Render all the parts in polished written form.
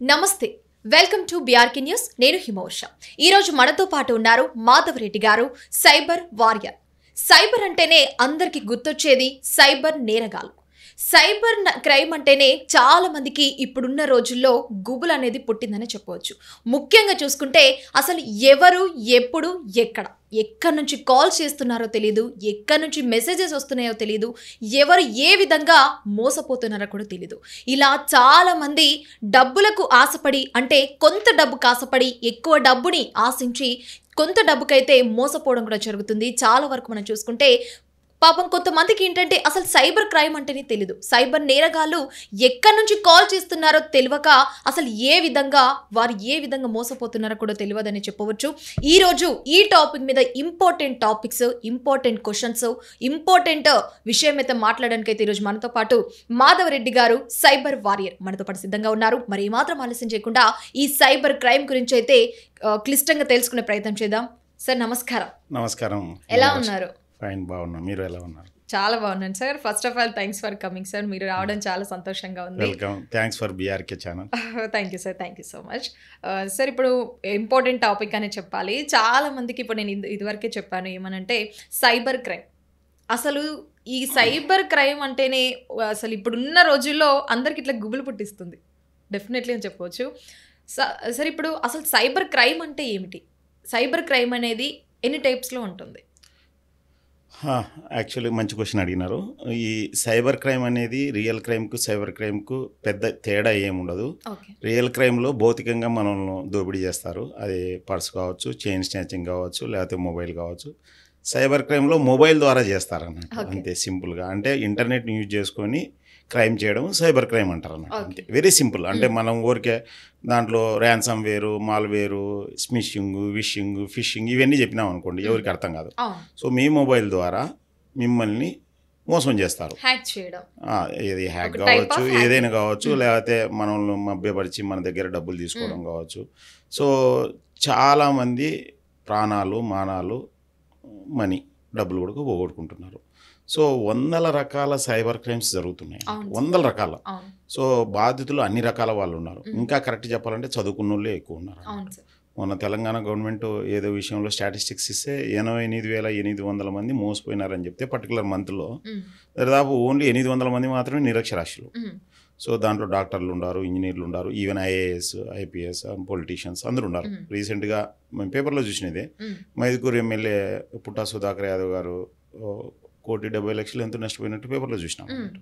నమస్తే, welcome to BRK news. నేను హిమవర్ష. ఈ రోజు మనతో పాటు ఉన్నారు మాధవరెడ్డి గారు, సైబర్ వారియర్. సైబర్ అంటేనే అందరికి గుర్తొచ్చేది సైబర్ నేరగాలు. సైబర్ క్రైమ్ అంటేనే చాలా మందికి ఇప్పుడున్న రోజుల్లో గుబులు అనేది పుట్టిందని చెప్పవచ్చు. ముఖ్యంగా చూసుకుంటే అసలు ఎవరు ఎప్పుడు ఎక్కడి నుంచి కాల్ చేస్తున్నారో తెలియదు, ఎక్కడి నుంచి మెసేజెస్ వస్తున్నాయో తెలియదు, ఎవరు ఏ విధంగా మోసపోతున్నారో కూడా తెలియదు. ఇలా చాలా మంది డబ్బులకు ఆశపడి, అంటే కొంత డబ్బుకు ఆశపడి ఎక్కువ డబ్బుని ఆశించి కొంత డబ్బుకైతే మోసపోవడం కూడా జరుగుతుంది. చాలా వరకు మనం చూసుకుంటే పాపం కొంతమందికి ఏంటంటే అసలు సైబర్ క్రైమ్ అంటేనే తెలీదు. సైబర్ నేరగాళ్ళు ఎక్కడి నుంచి కాల్ చేస్తున్నారో తెలియక అసలు వారు ఏ విధంగా మోసపోతున్నారో కూడా తెలియదని చెప్పవచ్చు. ఈరోజు ఈ టాపిక్ మీద important topics, important questions, important విషయం అయితే మాట్లాడడానికి అయితే ఈరోజు మనతో పాటు మాధవరెడ్డి గారు, సైబర్ వారియర్ మనతో పాటు సిద్ధంగా ఉన్నారు. మరి ఏమాత్రం ఆలస్యం చేయకుండా ఈ సైబర్ క్రైమ్ గురించి అయితే క్లిష్టంగా తెలుసుకునే ప్రయత్నం చేద్దాం. సార్ నమస్కారం. నమస్కారం. ఎలా ఉన్నారు? ఫైన్, బాగున్నా. మీరు ఎలా ఉన్నారు? చాలా బాగున్నాను sir. First of all thanks for coming sir. మీరు రావడం చాలా సంతోషంగా ఉంది. Welcome. Thanks for BRK channel. Thank you sir, thank you so much sir. ఇప్పుడు ఇంపార్టెంట్ టాపిక్ అనే చెప్పాలి. చాలా మందికి ఇప్పుడు నేను ఇదివరకే చెప్పాను ఏమనంటే సైబర్ క్రైమ్. అసలు ఈ సైబర్ క్రైమ్ అంటేనే అసలు ఇప్పుడున్న రోజుల్లో అందరికి ఇట్లా గుబులు పుట్టిస్తుంది డెఫినెట్లీ అని చెప్పవచ్చు. సార్ ఇప్పుడు అసలు సైబర్ క్రైమ్ అంటే ఏమిటి? సైబర్ క్రైమ్ అనేది ఎన్ని టైప్స్లో ఉంటుంది? యాక్చువల్లీ మంచి క్వశ్చన్ అడిగినారు. ఈ సైబర్ క్రైమ్ అనేది రియల్ క్రైమ్కు సైబర్ క్రైమ్కు పెద్ద తేడా ఏముండదు. రియల్ క్రైమ్లో భౌతికంగా మనల్ని దోపిడీ చేస్తారు. అది పర్స్ కావచ్చు, చైన్ స్నాచింగ్ కావచ్చు, లేకపోతే మొబైల్ కావచ్చు. సైబర్ క్రైమ్లో మొబైల్ ద్వారా చేస్తారన్నమాట. అంతే సింపుల్గా. అంటే ఇంటర్నెట్ని యూజ్ చేసుకొని క్రైమ్ చేయడం సైబర్ క్రైమ్ అంటారు అన్నమాట. అంతే, వెరీ సింపుల్. అంటే మనం ఊరికే దాంట్లో ర్యాన్సమ్ వేరు, మాల్వేరు, స్మిషింగ్, ఫిషింగ్ ఇవన్నీ చెప్పినాం అనుకోండి, ఎవరికి అర్థం కాదు. సో మీ మొబైల్ ద్వారా మిమ్మల్ని మోసం చేస్తారు. ఏది హ్యాక్ కావచ్చు, ఏదైనా కావచ్చు, లేకపోతే మనల్ని మభ్యపరిచి మన దగ్గర డబ్బులు తీసుకోవడం కావచ్చు. సో చాలామంది ప్రాణాలు, మానాలు, మనీ, డబ్బులు కూడా పోగొట్టుకుంటున్నారు. సో వందల రకాల సైబర్ క్రైమ్స్ జరుగుతున్నాయి, వందల రకాల. సో బాధితులు అన్ని రకాల వాళ్ళు ఉన్నారు. ఇంకా కరెక్ట్ చెప్పాలంటే చదువుకున్న వాళ్ళే ఎక్కువ ఉన్నారు. మొన్న తెలంగాణ గవర్నమెంట్ ఏదో విషయంలో స్టాటిస్టిక్స్ ఇస్తే 89,800 మంది మోసపోయినారని చెప్తే పర్టికులర్ మంత్లో దాదాపు ఓన్లీ 800 మంది మాత్రమే నిరక్షరాస్యులు. సో దాంట్లో డాక్టర్లు ఉన్నారు, ఇంజనీర్లు ఉన్నారు, ఈవెన్ ఐఏఎస్, ఐపీఎస్, పొలిటీషియన్స్ అందరూ ఉన్నారు. రీసెంట్గా మేము పేపర్లో చూసినదే, మైదుకూరు ఎమ్మెల్యే పుట్టా సుధాకర్ యాదవ్ గారు 1,70,00,000 ఎంతో నష్టపోయినట్టు పేపర్లో చూసినాం అన్నట్టు.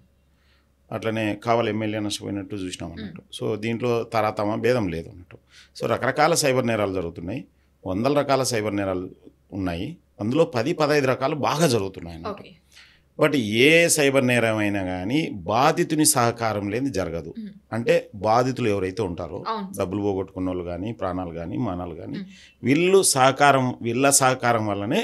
అట్లనే కావాలి ఎమ్మెల్యే నష్టపోయినట్టు చూసినాం అన్నట్టు. సో దీంట్లో తరాతమ భేదం లేదు అన్నట్టు. సో రకరకాల సైబర్ నేరాలు జరుగుతున్నాయి, వందల రకాల సైబర్ నేరాలు ఉన్నాయి. అందులో 10-15 రకాలు బాగా జరుగుతున్నాయి అన్నట్టు. బట్ ఏ సైబర్ నేరం అయినా కానీ బాధితుని సహకారం లేని జరగదు. అంటే బాధితులు ఎవరైతే ఉంటారో, డబ్బులు పోగొట్టుకున్న వాళ్ళు కానీ, ప్రాణాలు కానీ, మానాలు కానీ, వీళ్ళ సహకారం వల్లనే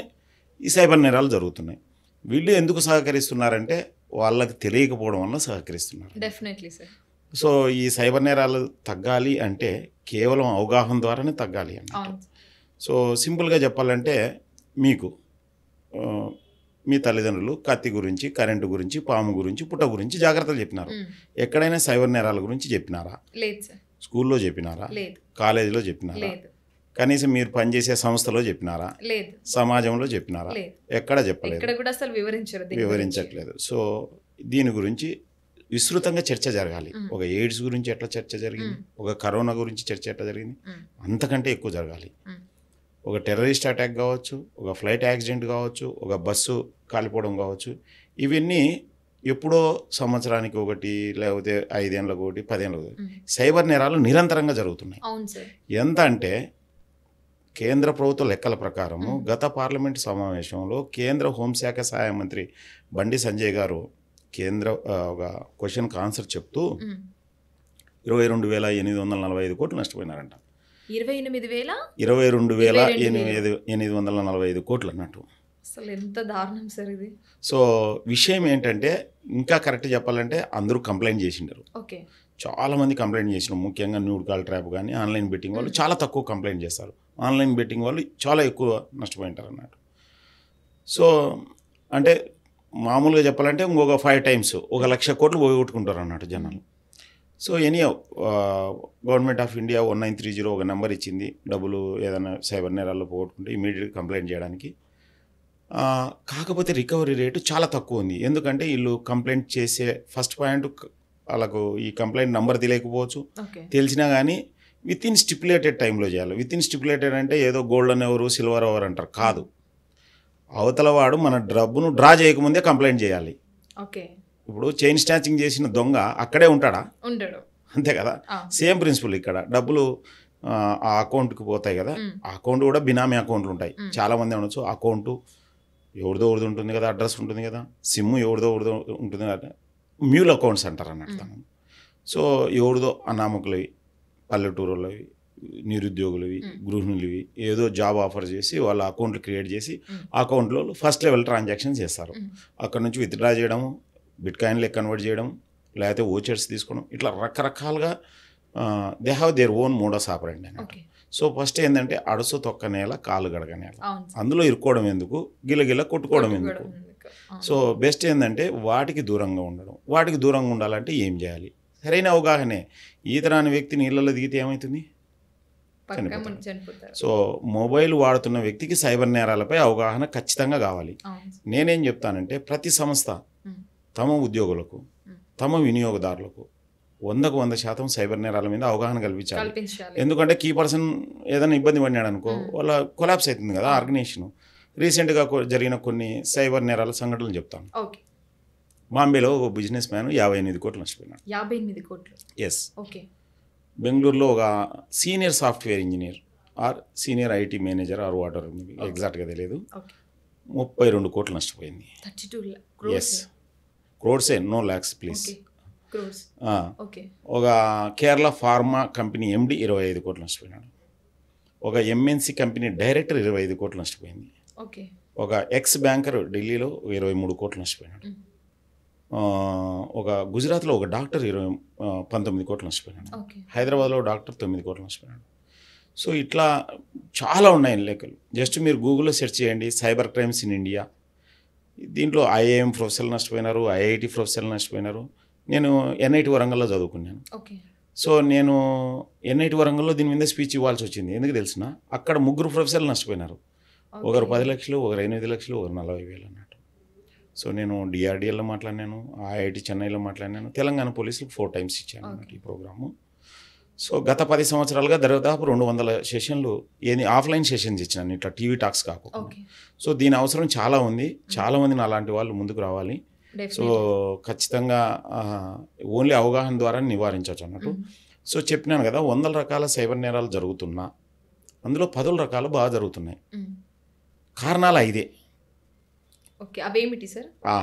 ఈ సైబర్ నేరాలు జరుగుతున్నాయి. వీళ్ళు ఎందుకు సహకరిస్తున్నారంటే వాళ్ళకి తెలియకపోవడం వల్ల సహకరిస్తున్నారు. Definitely sir. సో ఈ సైబర్ నేరాలు తగ్గాలి అంటే కేవలం అవగాహన ద్వారానే తగ్గాలి అన్నట్టు. సో సింపుల్గా చెప్పాలంటే మీకు మీ తల్లిదండ్రులు కత్తి గురించి, కరెంటు గురించి, పాము గురించి, పుట్ట గురించి జాగ్రత్తలు చెప్పినారు. ఎక్కడైనా సైబర్ నేరాల గురించి చెప్పినారా? లేదు సార్. స్కూల్లో చెప్పినారా? లేదు. కాలేజీలో చెప్పినారా? లేదు. కనీసం మీరు పనిచేసే సంస్థలో చెప్పినారా? లేదు. సమాజంలో చెప్పినారా? ఎక్కడ చెప్పలేదు, వివరించట్లేదు. సో దీని గురించి విస్తృతంగా చర్చ జరగాలి. ఒక ఎయిడ్స్ గురించి ఎట్లా చర్చ జరిగింది, ఒక కరోనా గురించి చర్చ ఎట్లా జరిగింది, అంతకంటే ఎక్కువ జరగాలి. ఒక టెర్రరిస్ట్ అటాక్ కావచ్చు, ఒక ఫ్లైట్ యాక్సిడెంట్ కావచ్చు, ఒక బస్సు కాలిపోవడం కావచ్చు, ఇవన్నీ ఎప్పుడో సంవత్సరానికి ఒకటి, లేకపోతే 5 ఏళ్ళకు ఒకటి, 10 ఏళ్ళకు ఒకటి సైబర్ నేరాలు నిరంతరంగా జరుగుతున్నాయి. ఎంత అంటే కేంద్ర ప్రభుత్వ లెక్కల ప్రకారము గత పార్లమెంట్ సమావేశంలో కేంద్ర హోంశాఖ సహాయ మంత్రి బండి సంజయ్ గారు ఒక క్వశ్చన్కి ఆన్సర్ చెప్తూ 22,845 కోట్లు నష్టపోయినారంట. 22,845 కోట్లు అన్నట్టు. అసలు ఎంత దారుణం సార్ ఇది. సో విషయం ఏంటంటే, ఇంకా కరెక్ట్ చెప్పాలంటే అందరూ కంప్లైంట్ చేసిండారు. చాలామంది కంప్లైంట్ చేసినారు. ముఖ్యంగా న్యూడ్ కాల్ ట్రాప్ కానీ ఆన్లైన్ బెట్టింగ్ వాళ్ళు చాలా తక్కువ కంప్లైంట్ చేస్తారు. ఆన్లైన్ బెట్టింగ్ వాళ్ళు చాలా ఎక్కువ నష్టపోయింటారు అన్నట్టు. సో అంటే మామూలుగా చెప్పాలంటే ఇంకొక 5 times 1,00,000 కోట్లు పోగొట్టుకుంటారు అన్నట్టు జనాలు. సో గవర్నమెంట్ ఆఫ్ ఇండియా 1930 ఒక నెంబర్ ఇచ్చింది, డబ్బులు ఏదైనా సైబర్ నేరాల్లో పోగొట్టుకుంటే ఇమీడియట్గా కంప్లైంట్ చేయడానికి. కాకపోతే రికవరీ రేటు చాలా తక్కువ ఉంది. ఎందుకంటే వీళ్ళు కంప్లైంట్ చేసే ఫస్ట్ పాయింట్ వాళ్ళకు ఈ కంప్లైంట్ నెంబర్ తెలియకపోవచ్చు, తెలిసినా కానీ విత్ ఇన్ స్టిపులేటెడ్ టైంలో చేయాలి. విత్ ఇన్ స్టిపులేటెడ్ అంటే ఏదో గోల్డెన్ అవర్ సిల్వర్ అవర్ అంటారు, కాదు. అవతల వాడు మన డబ్బును డ్రా చేయకముందే కంప్లైంట్ చేయాలి. ఇప్పుడు చైన్ స్నాచింగ్ చేసిన దొంగ అక్కడే ఉంటాడా? అంతే కదా. సేమ్ ప్రిన్సిపల్ ఇక్కడ. డబ్బులు ఆ అకౌంట్కి పోతాయి కదా, ఆ అకౌంట్ కూడా బినామీ అకౌంట్లు ఉంటాయి. చాలామంది అనొచ్చు అకౌంటు ఎవరిదో ఉంటుంది కదా, అడ్రస్ ఉంటుంది కదా, సిమ్ ఎవరిదో ఉంటుంది కదా, మ్యూల్ అకౌంట్స్ అంటారు అన్నట్టు. సో ఎవరిదో అనామకులవి, పల్లెటూరులవి, నిరుద్యోగులవి, గృహిణులవి ఏదో జాబ్ ఆఫర్ చేసి వాళ్ళ అకౌంట్లు క్రియేట్ చేసి అకౌంట్లో ఫస్ట్ లెవెల్ ట్రాన్సాక్షన్ చేస్తారు. అక్కడ నుంచి విత్డ్రా చేయడము, బిట్కాయిన్లే కన్వర్ట్ చేయడం, లేకపోతే ఓచర్స్ తీసుకోవడం, ఇట్లా రకరకాలుగా they have their own modus operandi అన్నట్టు. సో ఫస్ట్ ఏంటంటే అడుసు తొక్క నేల, కాలు గడగ నేల, అందులో ఇరుక్కోవడం ఎందుకు, గిలగిల కొట్టుకోవడం ఎందుకు. సో బెస్ట్ ఏంటంటే వాటికి దూరంగా ఉండడం. వాటికి దూరంగా ఉండాలంటే ఏం చేయాలి? సరైన అవగాహనే. ఈత రాని వ్యక్తి నీళ్ళలో దిగితే ఏమవుతుంది? చనిపోతారు. సో మొబైల్ వాడుతున్న వ్యక్తికి సైబర్ నేరాలపై అవగాహన ఖచ్చితంగా కావాలి. నేనేం చెప్తానంటే ప్రతి సంస్థ తమ ఉద్యోగులకు, తమ వినియోగదారులకు 100% సైబర్ నేరాల మీద అవగాహన కల్పించాలి. ఎందుకంటే కీ పర్సన్ ఏదైనా ఇబ్బంది పడినాడు అనుకో, వాళ్ళ కొలాప్స్ అవుతుంది కదా ఆర్గనైజేషన్. రీసెంట్గా జరిగిన కొన్ని సైబర్ నేరాల సంఘటనలు చెప్తాను. బాంబేలో ఒక బిజినెస్ మ్యాన్ 58 కోట్లు నష్టపోయినాడు. 58 కోట్లు? ఎస్. బెంగళూరులో ఒక senior software engineer or senior IT manager or whatever, ఎగ్జాక్ట్గా తెలియదు, 32 కోట్లు నష్టపోయింది. Yes, crores, no lakhs please. ఒక కేరళ ఫార్మా కంపెనీ ఎండి 25 కోట్లు నష్టపోయినాడు. ఒక ఎంఎన్సి కంపెనీ డైరెక్టర్ 25 కోట్లు నష్టపోయింది. ఒక ఎక్స్ బ్యాంకర్ ఢిల్లీలో 23 కోట్లు నష్టపోయినాడు. ఒక గుజరాత్లో ఒక డాక్టర్ 19 కోట్లు నష్టపోయినాడు. హైదరాబాద్లో డాక్టర్ 9 కోట్లు నష్టపోయినాడు. సో ఇట్లా చాలా ఉన్నాయి లెక్కలు. జస్ట్ మీరు గూగుల్లో సెర్చ్ చేయండి సైబర్ క్రైమ్స్ ఇన్ ఇండియా. దీంట్లో ఐఐఎం ప్రొఫెసర్లు నష్టపోయినారు, ఐఐటి ప్రొఫెసర్లు నష్టపోయినారు. నేను ఎన్ఐటి వరంగల్లో చదువుకున్నాను. సో నేను ఎన్ఐటి వరంగల్లో దీని మీద స్పీచ్ ఇవ్వాల్సి వచ్చింది. ఎందుకు తెలిసిన, అక్కడ 3 ప్రొఫెసర్లు నష్టపోయినారు. ఒకరు 10 లక్షలు, ఒకరు 8 లక్షలు, ఒకరు 40,000 అన్నట్టు. సో నేను డిఆర్డిఎల్లో మాట్లాడినాను, ఐఐటి చెన్నైలో మాట్లాడినాను, తెలంగాణ పోలీసులకు 4 టైమ్స్ ఇచ్చాను అన్నట్టు ఈ ప్రోగ్రాము. సో గత 10 సంవత్సరాలుగా దాదాపు 200 సెషన్లు ఆఫ్లైన్ సెషన్స్ ఇచ్చినాను, ఇట్లా టీవీ టాక్స్ కాకుండా. సో దీని అవసరం చాలా ఉంది. చాలామంది నాలాంటి వాళ్ళు ముందుకు రావాలి. సో ఖచ్చితంగా ఓన్లీ అవగాహన ద్వారా నివారించవచ్చు అన్నట్టు. సో చెప్పినాను కదా, 100 రకాల సైబర్ నేరాలు జరుగుతున్నా అందులో 10 రకాలు బాగా జరుగుతున్నాయి. కారణాలు 5. అవేమిటి సార్?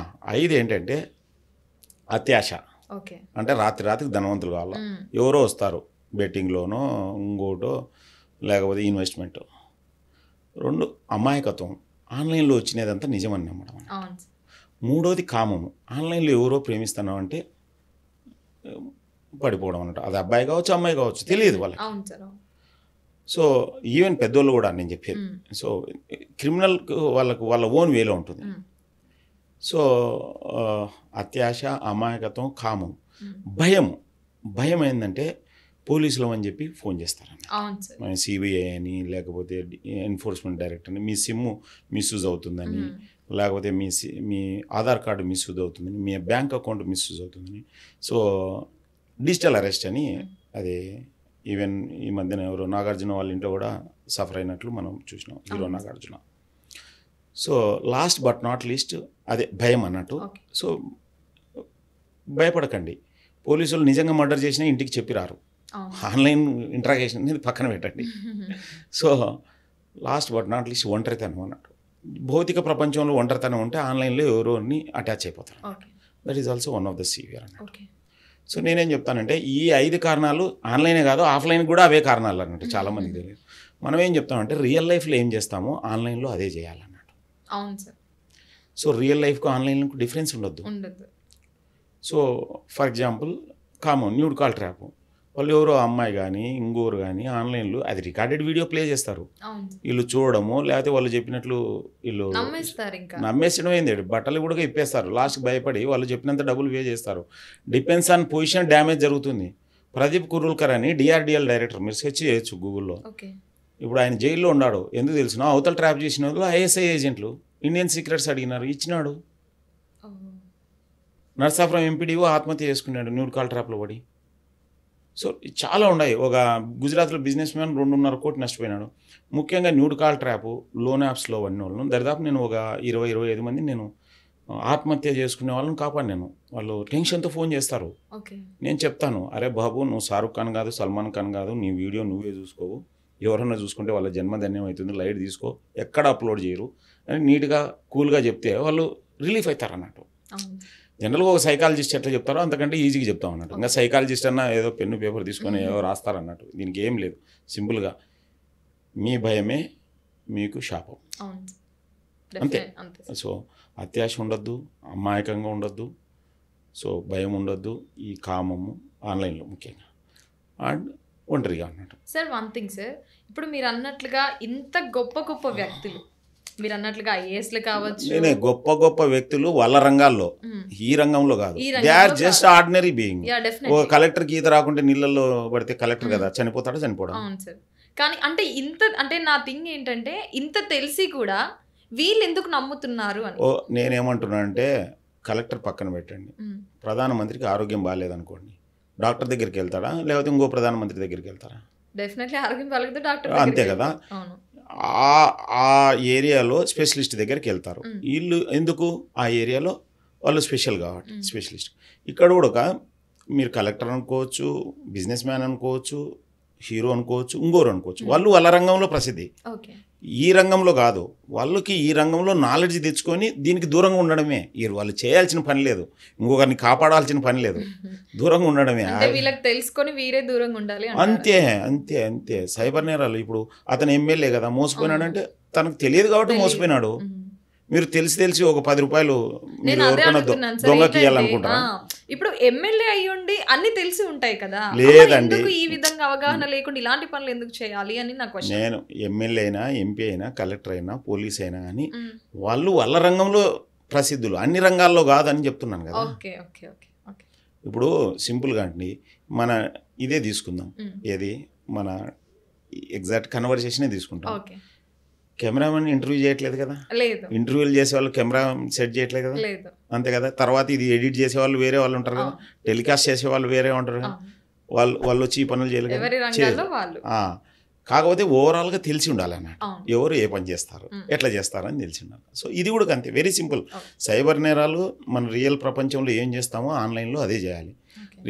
5 ఏంటంటే అత్యాశ. అంటే రాత్రికి ధనవంతులు కావాలా, ఎవరో వస్తారు బెట్టింగ్లోనో ఇంకోటో లేకపోతే ఇన్వెస్ట్మెంట్. 2 అమాయకత్వం, ఆన్లైన్లో వచ్చినదంతా నిజమని నమ్మడం. 3వది కామము, ఆన్లైన్లో ఎవరో ప్రేమిస్తున్నాం అంటే పడిపోవడం అన్నట్టు. అది అబ్బాయి కావచ్చు, అమ్మాయి కావచ్చు, తెలియదు వాళ్ళకి. సో ఈవెన్ పెద్దోళ్ళు కూడా నేను చెప్పేది. సో క్రిమినల్ వాళ్ళ ఓన్ వేలో ఉంటుంది. సో అత్యాశ, అమాయకత్వం, కామం. భయం ఏంటంటే పోలీసులు అని చెప్పి ఫోన్ చేస్తారని, సిబిఐ అని లేకపోతే ఎన్ఫోర్స్మెంట్ డైరెక్టర్ అని, మీ సిమ్ మిస్యూజ్ అవుతుందని, లేకపోతే మీ ఆధార్ కార్డు మిస్యూజ్ అవుతుందని, మీ బ్యాంక్ అకౌంట్ మిస్యూజ్ అవుతుందని. సో డిజిటల్ అరెస్ట్ అని, అది ఈవెన్ ఈ మధ్యన ఎవరో నాగార్జున వాళ్ళ ఇంట్లో కూడా సఫర్ అయినట్లు మనం చూసినాం, hero Nagarjuna. So last but not least అదే భయం అన్నట్టు. సో భయపడకండి, పోలీసులు నిజంగా మర్డర్ చేసినా ఇంటికి చెప్పి రారు. ఆన్లైన్ ఇంట్రాగేషన్ అనేది పక్కన పెట్టండి. So last but not least ఒంటరితనం అన్నట్టు. భౌతిక ప్రపంచంలో ఒంటరితనం ఉంటే ఆన్లైన్లో ఎవరోని అటాచ్ అయిపోతారు. That is also one of the severe అన్నట్టు. సో నేనేం చెప్తానంటే ఈ 5 కారణాలు ఆన్లైనే కాదు ఆఫ్లైన్ కూడా అవే కారణాలు అన్నట్టు. చాలామందికి తెలియదు. మనం ఏం చెప్తామంటే రియల్ లైఫ్లో ఏం చేస్తామో ఆన్లైన్లో అదే చేయాలన్నట్టు. అవును సార్. సో రియల్ లైఫ్కు ఆన్లైన్కు డిఫరెన్స్ ఉండొద్దు. So for example common nude call trap, వాళ్ళు ఎవరో అమ్మాయి కానీ ఇంకోరు కానీ ఆన్లైన్లో అది రికార్డెడ్ వీడియో ప్లే చేస్తారు. వీళ్ళు చూడడము లేకపోతే వాళ్ళు చెప్పినట్లు వీళ్ళు నమ్మేసడం ఏంది, బట్టలు కూడా ఇప్పేస్తారు. లాస్ట్కి భయపడి వాళ్ళు చెప్పినంత డబ్బులు పే చేస్తారు. డిపెండ్స్ ఆన్ పొజిషన్ డ్యామేజ్ జరుగుతుంది. ప్రదీప్ కుర్రుల్కర్ అని డిఆర్డిఎల్ డైరెక్టర్, మీరు సెర్చ్ చేయొచ్చు గూగుల్లో. ఇప్పుడు ఆయన జైల్లో ఉన్నాడు. ఎందుకు తెలుసునా? అవతల ట్రాప్ చేసిన వాళ్ళు ఐఎస్ఐ ఏజెంట్లు ఇండియన్ సీక్రెట్స్ అడిగినారు, ఇచ్చినాడు. నర్సాపురం ఎంపీడీఓ ఆత్మహత్య చేసుకున్నాడు న్యూడ్ కాల్ ట్రాప్లో పడి. సో చాలా ఉన్నాయి. ఒక గుజరాత్లో బిజినెస్ మ్యాన్ 2.5 కోట్లు నష్టపోయినాడు. ముఖ్యంగా న్యూడ్ కాల్ ట్రాప్, లోన్ యాప్స్లో అన్ని వాళ్ళను దరిదాపు నేను ఒక 20-25 మంది నేను ఆత్మహత్య చేసుకునే వాళ్ళని కాపాడినాను. వాళ్ళు టెన్షన్తో ఫోన్ చేస్తారు. నేను చెప్తాను, అరే బాబు నువ్వు షారుఖ్ ఖాన్ కాదు, సల్మాన్ ఖాన్ కాదు, నీ వీడియో నువ్వే చూసుకోవు, ఎవరన్నా చూసుకుంటే వాళ్ళ జన్మధన్యం అవుతుంది, లైట్ తీసుకో, ఎక్కడ అప్లోడ్ చేయరు అని నీట్గా కూల్గా చెప్తే వాళ్ళు రిలీఫ్ అవుతారు అన్నట్టు. జనరల్గా ఒక సైకాలజిస్ట్ ఎట్లా చెప్తారో అంతకంటే ఈజీగా చెప్తాం అన్నట్టు. ఇంకా సైకాలజిస్ట్ అన్నా ఏదో పెన్ను పేపర్ తీసుకొని ఏదో రాస్తారన్నట్టు. దీనికి ఏం లేదు, సింపుల్గా మీ భయమే మీకు శాపం, అంతే. సో అత్యాశ ఉండొద్దు, అమాయకంగా ఉండొద్దు, సో భయం ఉండొద్దు, ఈ కామము ఆన్లైన్లో ముఖ్యంగా, అండ్ ఒంటరిగా అన్నట్టు. సార్ వన్ థింగ్ సార్, ఇప్పుడు మీరు అన్నట్లుగా ఇంత గొప్ప గొప్ప వ్యక్తులు, మీరు అన్నట్లుగా ఐఏఎస్లు కావచ్చు, నేనే గొప్ప గొప్ప వ్యక్తులు వాళ్ళ రంగాల్లో, ఈ రంగంలో కాదు, they are just ordinary being. ఒక కలెక్టర్కి ఈత రాకుంటే నీళ్ళల్లో పడితే కలెక్టర్ కదా, చనిపోతాడా? చనిపోవడం. అవును సార్. కానీ అంటే ఇంత, అంటే నా థింగ్ ఏంటంటే ఇంత తెలిసి కూడా వీళ్ళు ఎందుకు నమ్ముతున్నారు అని. నేనేమంటున్నా అంటే, కలెక్టర్ పక్కన పెట్టండి, ప్రధానమంత్రికి ఆరోగ్యం బాగాలేదనుకోండి, డాక్టర్ దగ్గరికి వెళ్తాడా, లేకపోతే ఇంకో ప్రధానమంత్రి దగ్గరికి వెళ్తారా? డెఫినెట్లీ ఆరోగ్యం బాగాలేదు డాక్టర్, అంతే కదా. ఆ ఏరియాలో స్పెషలిస్ట్ దగ్గరికి వెళ్తారు వీళ్ళు. ఎందుకు? ఆ ఏరియాలో వాళ్ళు స్పెషల్ కాబట్టి స్పెషలిస్ట్. ఇక్కడ కూడా మీరు కలెక్టర్ అనుకోవచ్చు, బిజినెస్ మ్యాన్ అనుకోవచ్చు, హీరో అనుకోవచ్చు, ఇంకోరు అనుకోవచ్చు, వాళ్ళు వాళ్ళ రంగంలో ప్రసిద్ధి, ఈ రంగంలో కాదు. వాళ్ళకి ఈ రంగంలో నాలెడ్జ్ తెచ్చుకొని దీనికి దూరంగా ఉండడమే. వాళ్ళు చేయాల్సిన పని లేదు, ఇంకొకరిని కాపాడాల్సిన పని లేదు, దూరంగా ఉండడమే. వీళ్ళకి తెలుసుకొని వీరే దూరంగా ఉండాలి, అంతే అంతే అంతే. సైబర్ నేరాలు, ఇప్పుడు అతను ఎమ్మెల్యే కదా, మోసపోయినాడంటే తనకు తెలియదు కాబట్టి మోసపోయినాడు. మీరు తెలిసి ఒక 10 రూపాయలు మీరు ఎవరికైనా దొంగకి ఇవ్వాలనుకుంటారా? ఇప్పుడు ఎమ్మెల్యే అయ్యుండి అన్ని తెలిసి ఉంటాయి కదా, లేదండి. ఈ విధంగా అవగాహన లేకుండా ఇలాంటి పనులు ఎందుకు చేయాలి అని నా క్వశ్చన్. నేను ఎమ్మెల్యే అయినా, ఎంపీ అయినా, కలెక్టర్ అయినా, పోలీస్ అయినా కానీ వాళ్ళు వాళ్ళ రంగంలో ప్రసిద్ధులు, అన్ని రంగాల్లో కాదని చెప్తున్నాను కదా. ఇప్పుడు సింపుల్గా అండి, మన ఇదే తీసుకుందాం, ఏది మన ఎగ్జాక్ట్ కన్వర్సేషనే తీసుకుంటాం. కెమెరామెన్ ఇంటర్వ్యూ చేయట్లేదు కదా, ఇంటర్వ్యూలు చేసే వాళ్ళు కెమెరా సెట్ చేయట్లేదు కదా, అంతే కదా. తర్వాత ఇది ఎడిట్ చేసే వాళ్ళు వేరే వాళ్ళు ఉంటారు కదా, టెలికాస్ట్ చేసే వాళ్ళు వేరే ఉంటారు కదా, వాళ్ళు వచ్చి ఈ పనులు చేయలేదు. కాకపోతే ఓవరాల్గా తెలిసి ఉండాలి అన్నట్టు, ఎవరు ఏ పని చేస్తారు, ఎట్లా చేస్తారని తెలిసి ఉండాలి. సో ఇది కూడా అంతే, వెరీ సింపుల్. సైబర్ నేరాలు మన రియల్ ప్రపంచంలో ఏం చేస్తామో ఆన్లైన్లో అదే చేయాలి.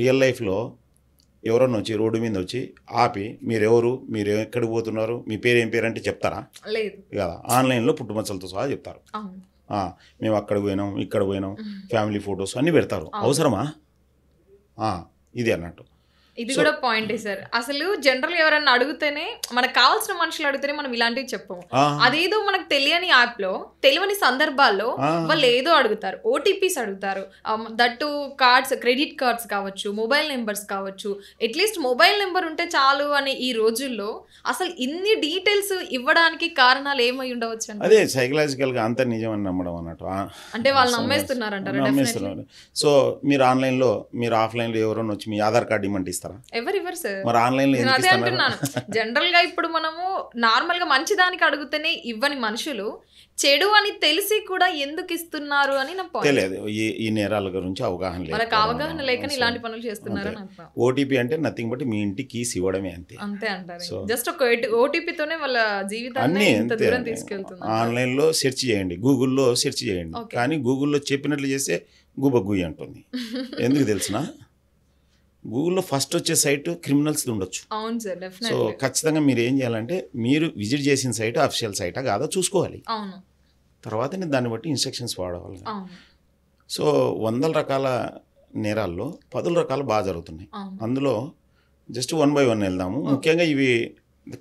రియల్ లైఫ్లో ఎవరన్నా వచ్చి రోడ్డు మీద వచ్చి ఆపి మీరెవరు, మీరు ఎక్కడికి పోతున్నారు, మీ పేరు ఏం పేరు అంటే చెప్తారా? లేదు కదా. ఆన్లైన్లో పుట్టుమచ్చలతో సహా చెప్తారు. మేము అక్కడికి పోయినాం, ఇక్కడ పోయినాం, ఫ్యామిలీ ఫొటోస్ అన్నీ పెడతారు. అవసరమా? ఇది అన్నట్టు. ఇది కూడా పాయింటే సార్. అసలు జనరల్ ఎవరన్నా అడిగితేనే, మనకు కావాల్సిన మనుషులు అడిగితేనే మనం ఇలాంటివి చెప్పము. అదేదో మనకు తెలియని యాప్ లో, తెలియని సందర్భాల్లో వాళ్ళు ఏదో అడుగుతారు, ఓటీపీస్ అడుగుతారు, దట్టు కార్డ్స్, క్రెడిట్ కార్డ్స్ కావచ్చు, మొబైల్ నెంబర్స్ కావచ్చు. అట్లీస్ట్ మొబైల్ నెంబర్ ఉంటే చాలు అనే ఈ రోజుల్లో అసలు ఇన్ని డీటెయిల్స్ ఇవ్వడానికి కారణాలు ఏమై ఉండవచ్చు అంటే, అదే సైకలాజికల్ గా అంత నిజం అని నమ్మడం అన్నట్టు. అంటే వాళ్ళు నమ్మేస్తున్నారంటారు. సో మీరు ఆన్లైన్ లో, మీరు ఆఫ్లైన్ లో ఎవరైనా వచ్చి మీ ఆధార్ కార్డు ఇమ్మంటే ఇస్తారా? ఎవరు సార్? మరి ఆన్లైన్ లో అదే అంటున్నాను. జనరల్ గా ఇప్పుడు మనము నార్మల్ గా మంచి దానికి అడిగితేనే ఇవ్వని మనుషులు చెడు అని తెలిసి కూడా ఎందుకు ఇస్తున్నారు అని నా పాయింట్. తెలియదు, ఈ నేరాల గురించి అవగాహన లేదు, మనకు అవగాహన లేక ఇలాంటి పనులు చేస్తున్నారు. ఓటీపీ అంటే నథింగ్ బట్ మీ ఇంటికి కీస్ ఇవ్వడమే, అంతే అంతే అంటారు. జస్ట్ ఒక ఓటీపీతోనే వాళ్ళ జీవితాన్ని ఇంత దూరం తీసుకెళ్తున్నారు. ఆన్లైన్ లో సెర్చ్ చేయండి, గూగుల్లో సెర్చ్ చేయండి, కానీ గూగుల్లో చెప్పినట్లు చేస్తే గుబగుయ్యి అంటుంది. ఎందుకు తెలిసిన? గూగుల్లో ఫస్ట్ వచ్చే సైట్ క్రిమినల్స్ ఉండొచ్చు. అవును సార్, సో ఖచ్చితంగా మీరు ఏం చేయాలంటే, మీరు విజిట్ చేసిన సైట్ అఫిషియల్ సైటా కాదో చూసుకోవాలి. అవును. తర్వాత దాన్ని బట్టి ఇన్స్ట్రక్షన్స్ వాడవాలి. సో 100 రకాల నేరాల్లో 10 రకాలు బాగా జరుగుతున్నాయి. అందులో జస్ట్ 1 by 1 వెళ్దాము. ముఖ్యంగా ఇవి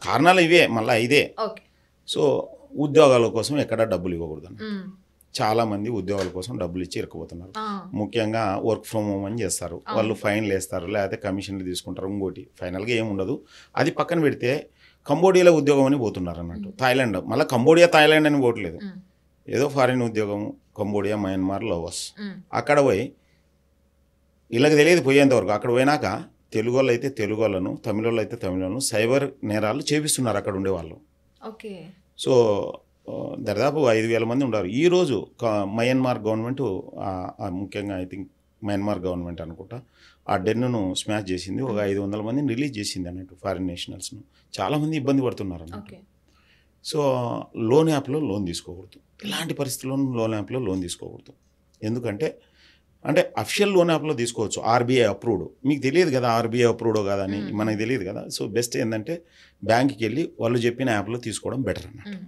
కారణాలు ఇవే, మళ్ళీ ఇదే. సో ఉద్యోగాల కోసం ఎక్కడ డబ్బులు ఇవ్వకూడదు. చాలామంది ఉద్యోగాల కోసం డబ్బులు ఇచ్చి ఇరుక్కుపోతున్నారు. ముఖ్యంగా వర్క్ ఫ్రమ్ హోమ్ అని చేస్తారు, వాళ్ళు ఫైన్లు వేస్తారు, లేకపోతే కమిషన్లు తీసుకుంటారు. ఇంకోటి ఫైనల్గా ఏముండదు. అది పక్కన పెడితే కంబోడియాలో ఉద్యోగం అని పోతున్నారు అన్నట్టు. థాయిలాండ్, మళ్ళీ కంబోడియా థాయిలాండ్ అని పోవట్లేదు, ఏదో ఫారిన్ ఉద్యోగం, కంబోడియా, మయన్మార్, లావోస్. అక్కడ పోయి వీళ్ళకి తెలియదు పోయేంతవరకు. అక్కడ పోయినాక తెలుగు వాళ్ళు అయితే తెలుగు వాళ్ళను, తమిళ వాళ్ళు అయితే తమిళను సైబర్ నేరాలు చేపిస్తున్నారు అక్కడ ఉండేవాళ్ళు. ఓకే. సో దాదాపు 5,000 మంది ఉన్నారు. ఈరోజు మయన్మార్ గవర్నమెంట్, ముఖ్యంగా ఐ థింక్ మయన్మార్ గవర్నమెంట్ అనుకుంటా, ఆ డెన్ను స్మాష్ చేసింది. ఒక 500 మందిని రిలీజ్ చేసింది అన్నట్టు, ఫారిన్ నేషనల్స్ను. చాలామంది ఇబ్బంది పడుతున్నారు అన్నట్టు. సో లోన్ యాప్లో లోన్ తీసుకోకూడదు, ఎలాంటి పరిస్థితుల్లోనూ లోన్ యాప్లో లోన్ తీసుకోకూడదు. ఎందుకంటే అంటే అఫిషియల్ లోన్ యాప్లో తీసుకోవచ్చు, ఆర్బీఐ అప్రూవ్డ్. మీకు తెలియదు కదా ఆర్బీఐ అప్రూవ్డో కదా అని, మనకు తెలియదు కదా. సో బెస్ట్ ఏంటంటే బ్యాంక్కి వెళ్ళి వాళ్ళు చెప్పిన యాప్లో తీసుకోవడం బెటర్ అన్నట్టు.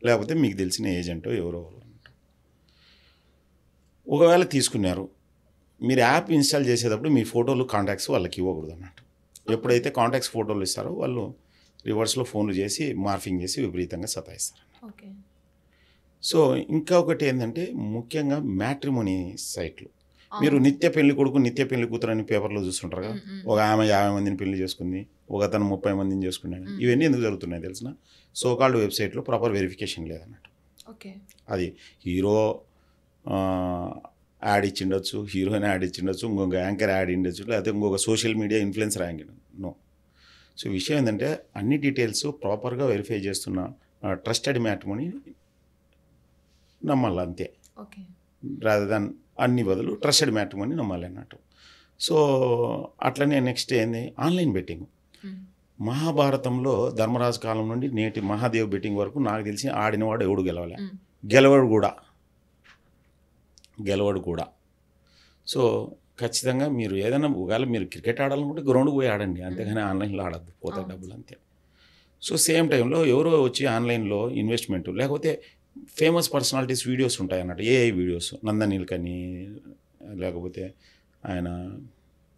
లేకపోతే మీకు తెలిసిన ఏజెంటో ఎవరో అన్నట్టు. ఒకవేళ తీసుకున్నారు, మీరు యాప్ ఇన్స్టాల్ చేసేటప్పుడు మీ ఫోటోలు కాంటాక్ట్స్ వాళ్ళకి ఇవ్వకూడదు అన్నట్టు. ఎప్పుడైతే కాంటాక్ట్స్ ఫోటోలు ఇస్తారో వాళ్ళు రివర్స్లో ఫోన్లు చేసి మార్ఫింగ్ చేసి విపరీతంగా సతాయిస్తారు. ఓకే. సో ఇంకా ఒకటి ఏంటంటే ముఖ్యంగా మ్యాట్రిమోనీ సైట్లు. మీరు నిత్య పెళ్లి కొడుకు నిత్య పెళ్లి కూతురు అని పేపర్లో చూస్తుంటారు కదా. ఒక ఆమె 50 మందిని పెళ్లి చేసుకుంది, ఒక అతను 30 మందిని చేసుకున్నాడు. ఇవన్నీ ఎందుకు జరుగుతున్నాయి తెలిసిన, సోకాల్డ్ వెబ్సైట్లో ప్రాపర్ వెరిఫికేషన్ లేదన్నట్టు. ఓకే. అది హీరో యాడ్ ఇచ్చిండొచ్చు, హీరోయిన్ యాడ్ ఇచ్చిండొచ్చు, ఇంకొక యాంకర్ యాడ్ ఉండొచ్చు, లేకపోతే ఇంకొక social media influencer ad no. So విషయం ఏంటంటే అన్ని డీటెయిల్స్ ప్రాపర్గా వెరిఫై చేస్తున్న ట్రస్టెడ్ మ్యాట్రిమోనీ నమ్మాలి అంతే. ఓకే. రాదర్ దాన్ అన్ని బదులు ట్రస్టెడ్ మ్యాట్రిమోనీ నమ్మాలి అన్నట్టు. సో అట్లనే నెక్స్ట్ ఏంది, ఆన్లైన్ బెట్టింగ్. మహాభారతంలో ధర్మరాజు కాలం నుండి నేటి మహాదేవ్ బెట్టింగ్ వరకు నాకు తెలిసి ఆడినవాడు ఎవడు గెలవలే, గెలవడు కూడా. సో ఖచ్చితంగా మీరు ఏదైనా ఒకవేళ మీరు క్రికెట్ ఆడాలనుకుంటే గ్రౌండ్కి పోయి ఆడండి, అంతేగాని ఆన్లైన్లో ఆడద్దు, పోతాయి డబ్బులు అంతే. సో సేమ్ టైంలో ఎవరో వచ్చి ఆన్లైన్లో ఇన్వెస్ట్మెంట్, లేకపోతే ఫేమస్ పర్సనాలిటీస్ వీడియోస్ ఉంటాయి అన్నట్టు, ఏఐ వీడియోస్, నందనీల్కని, లేకపోతే ఆయన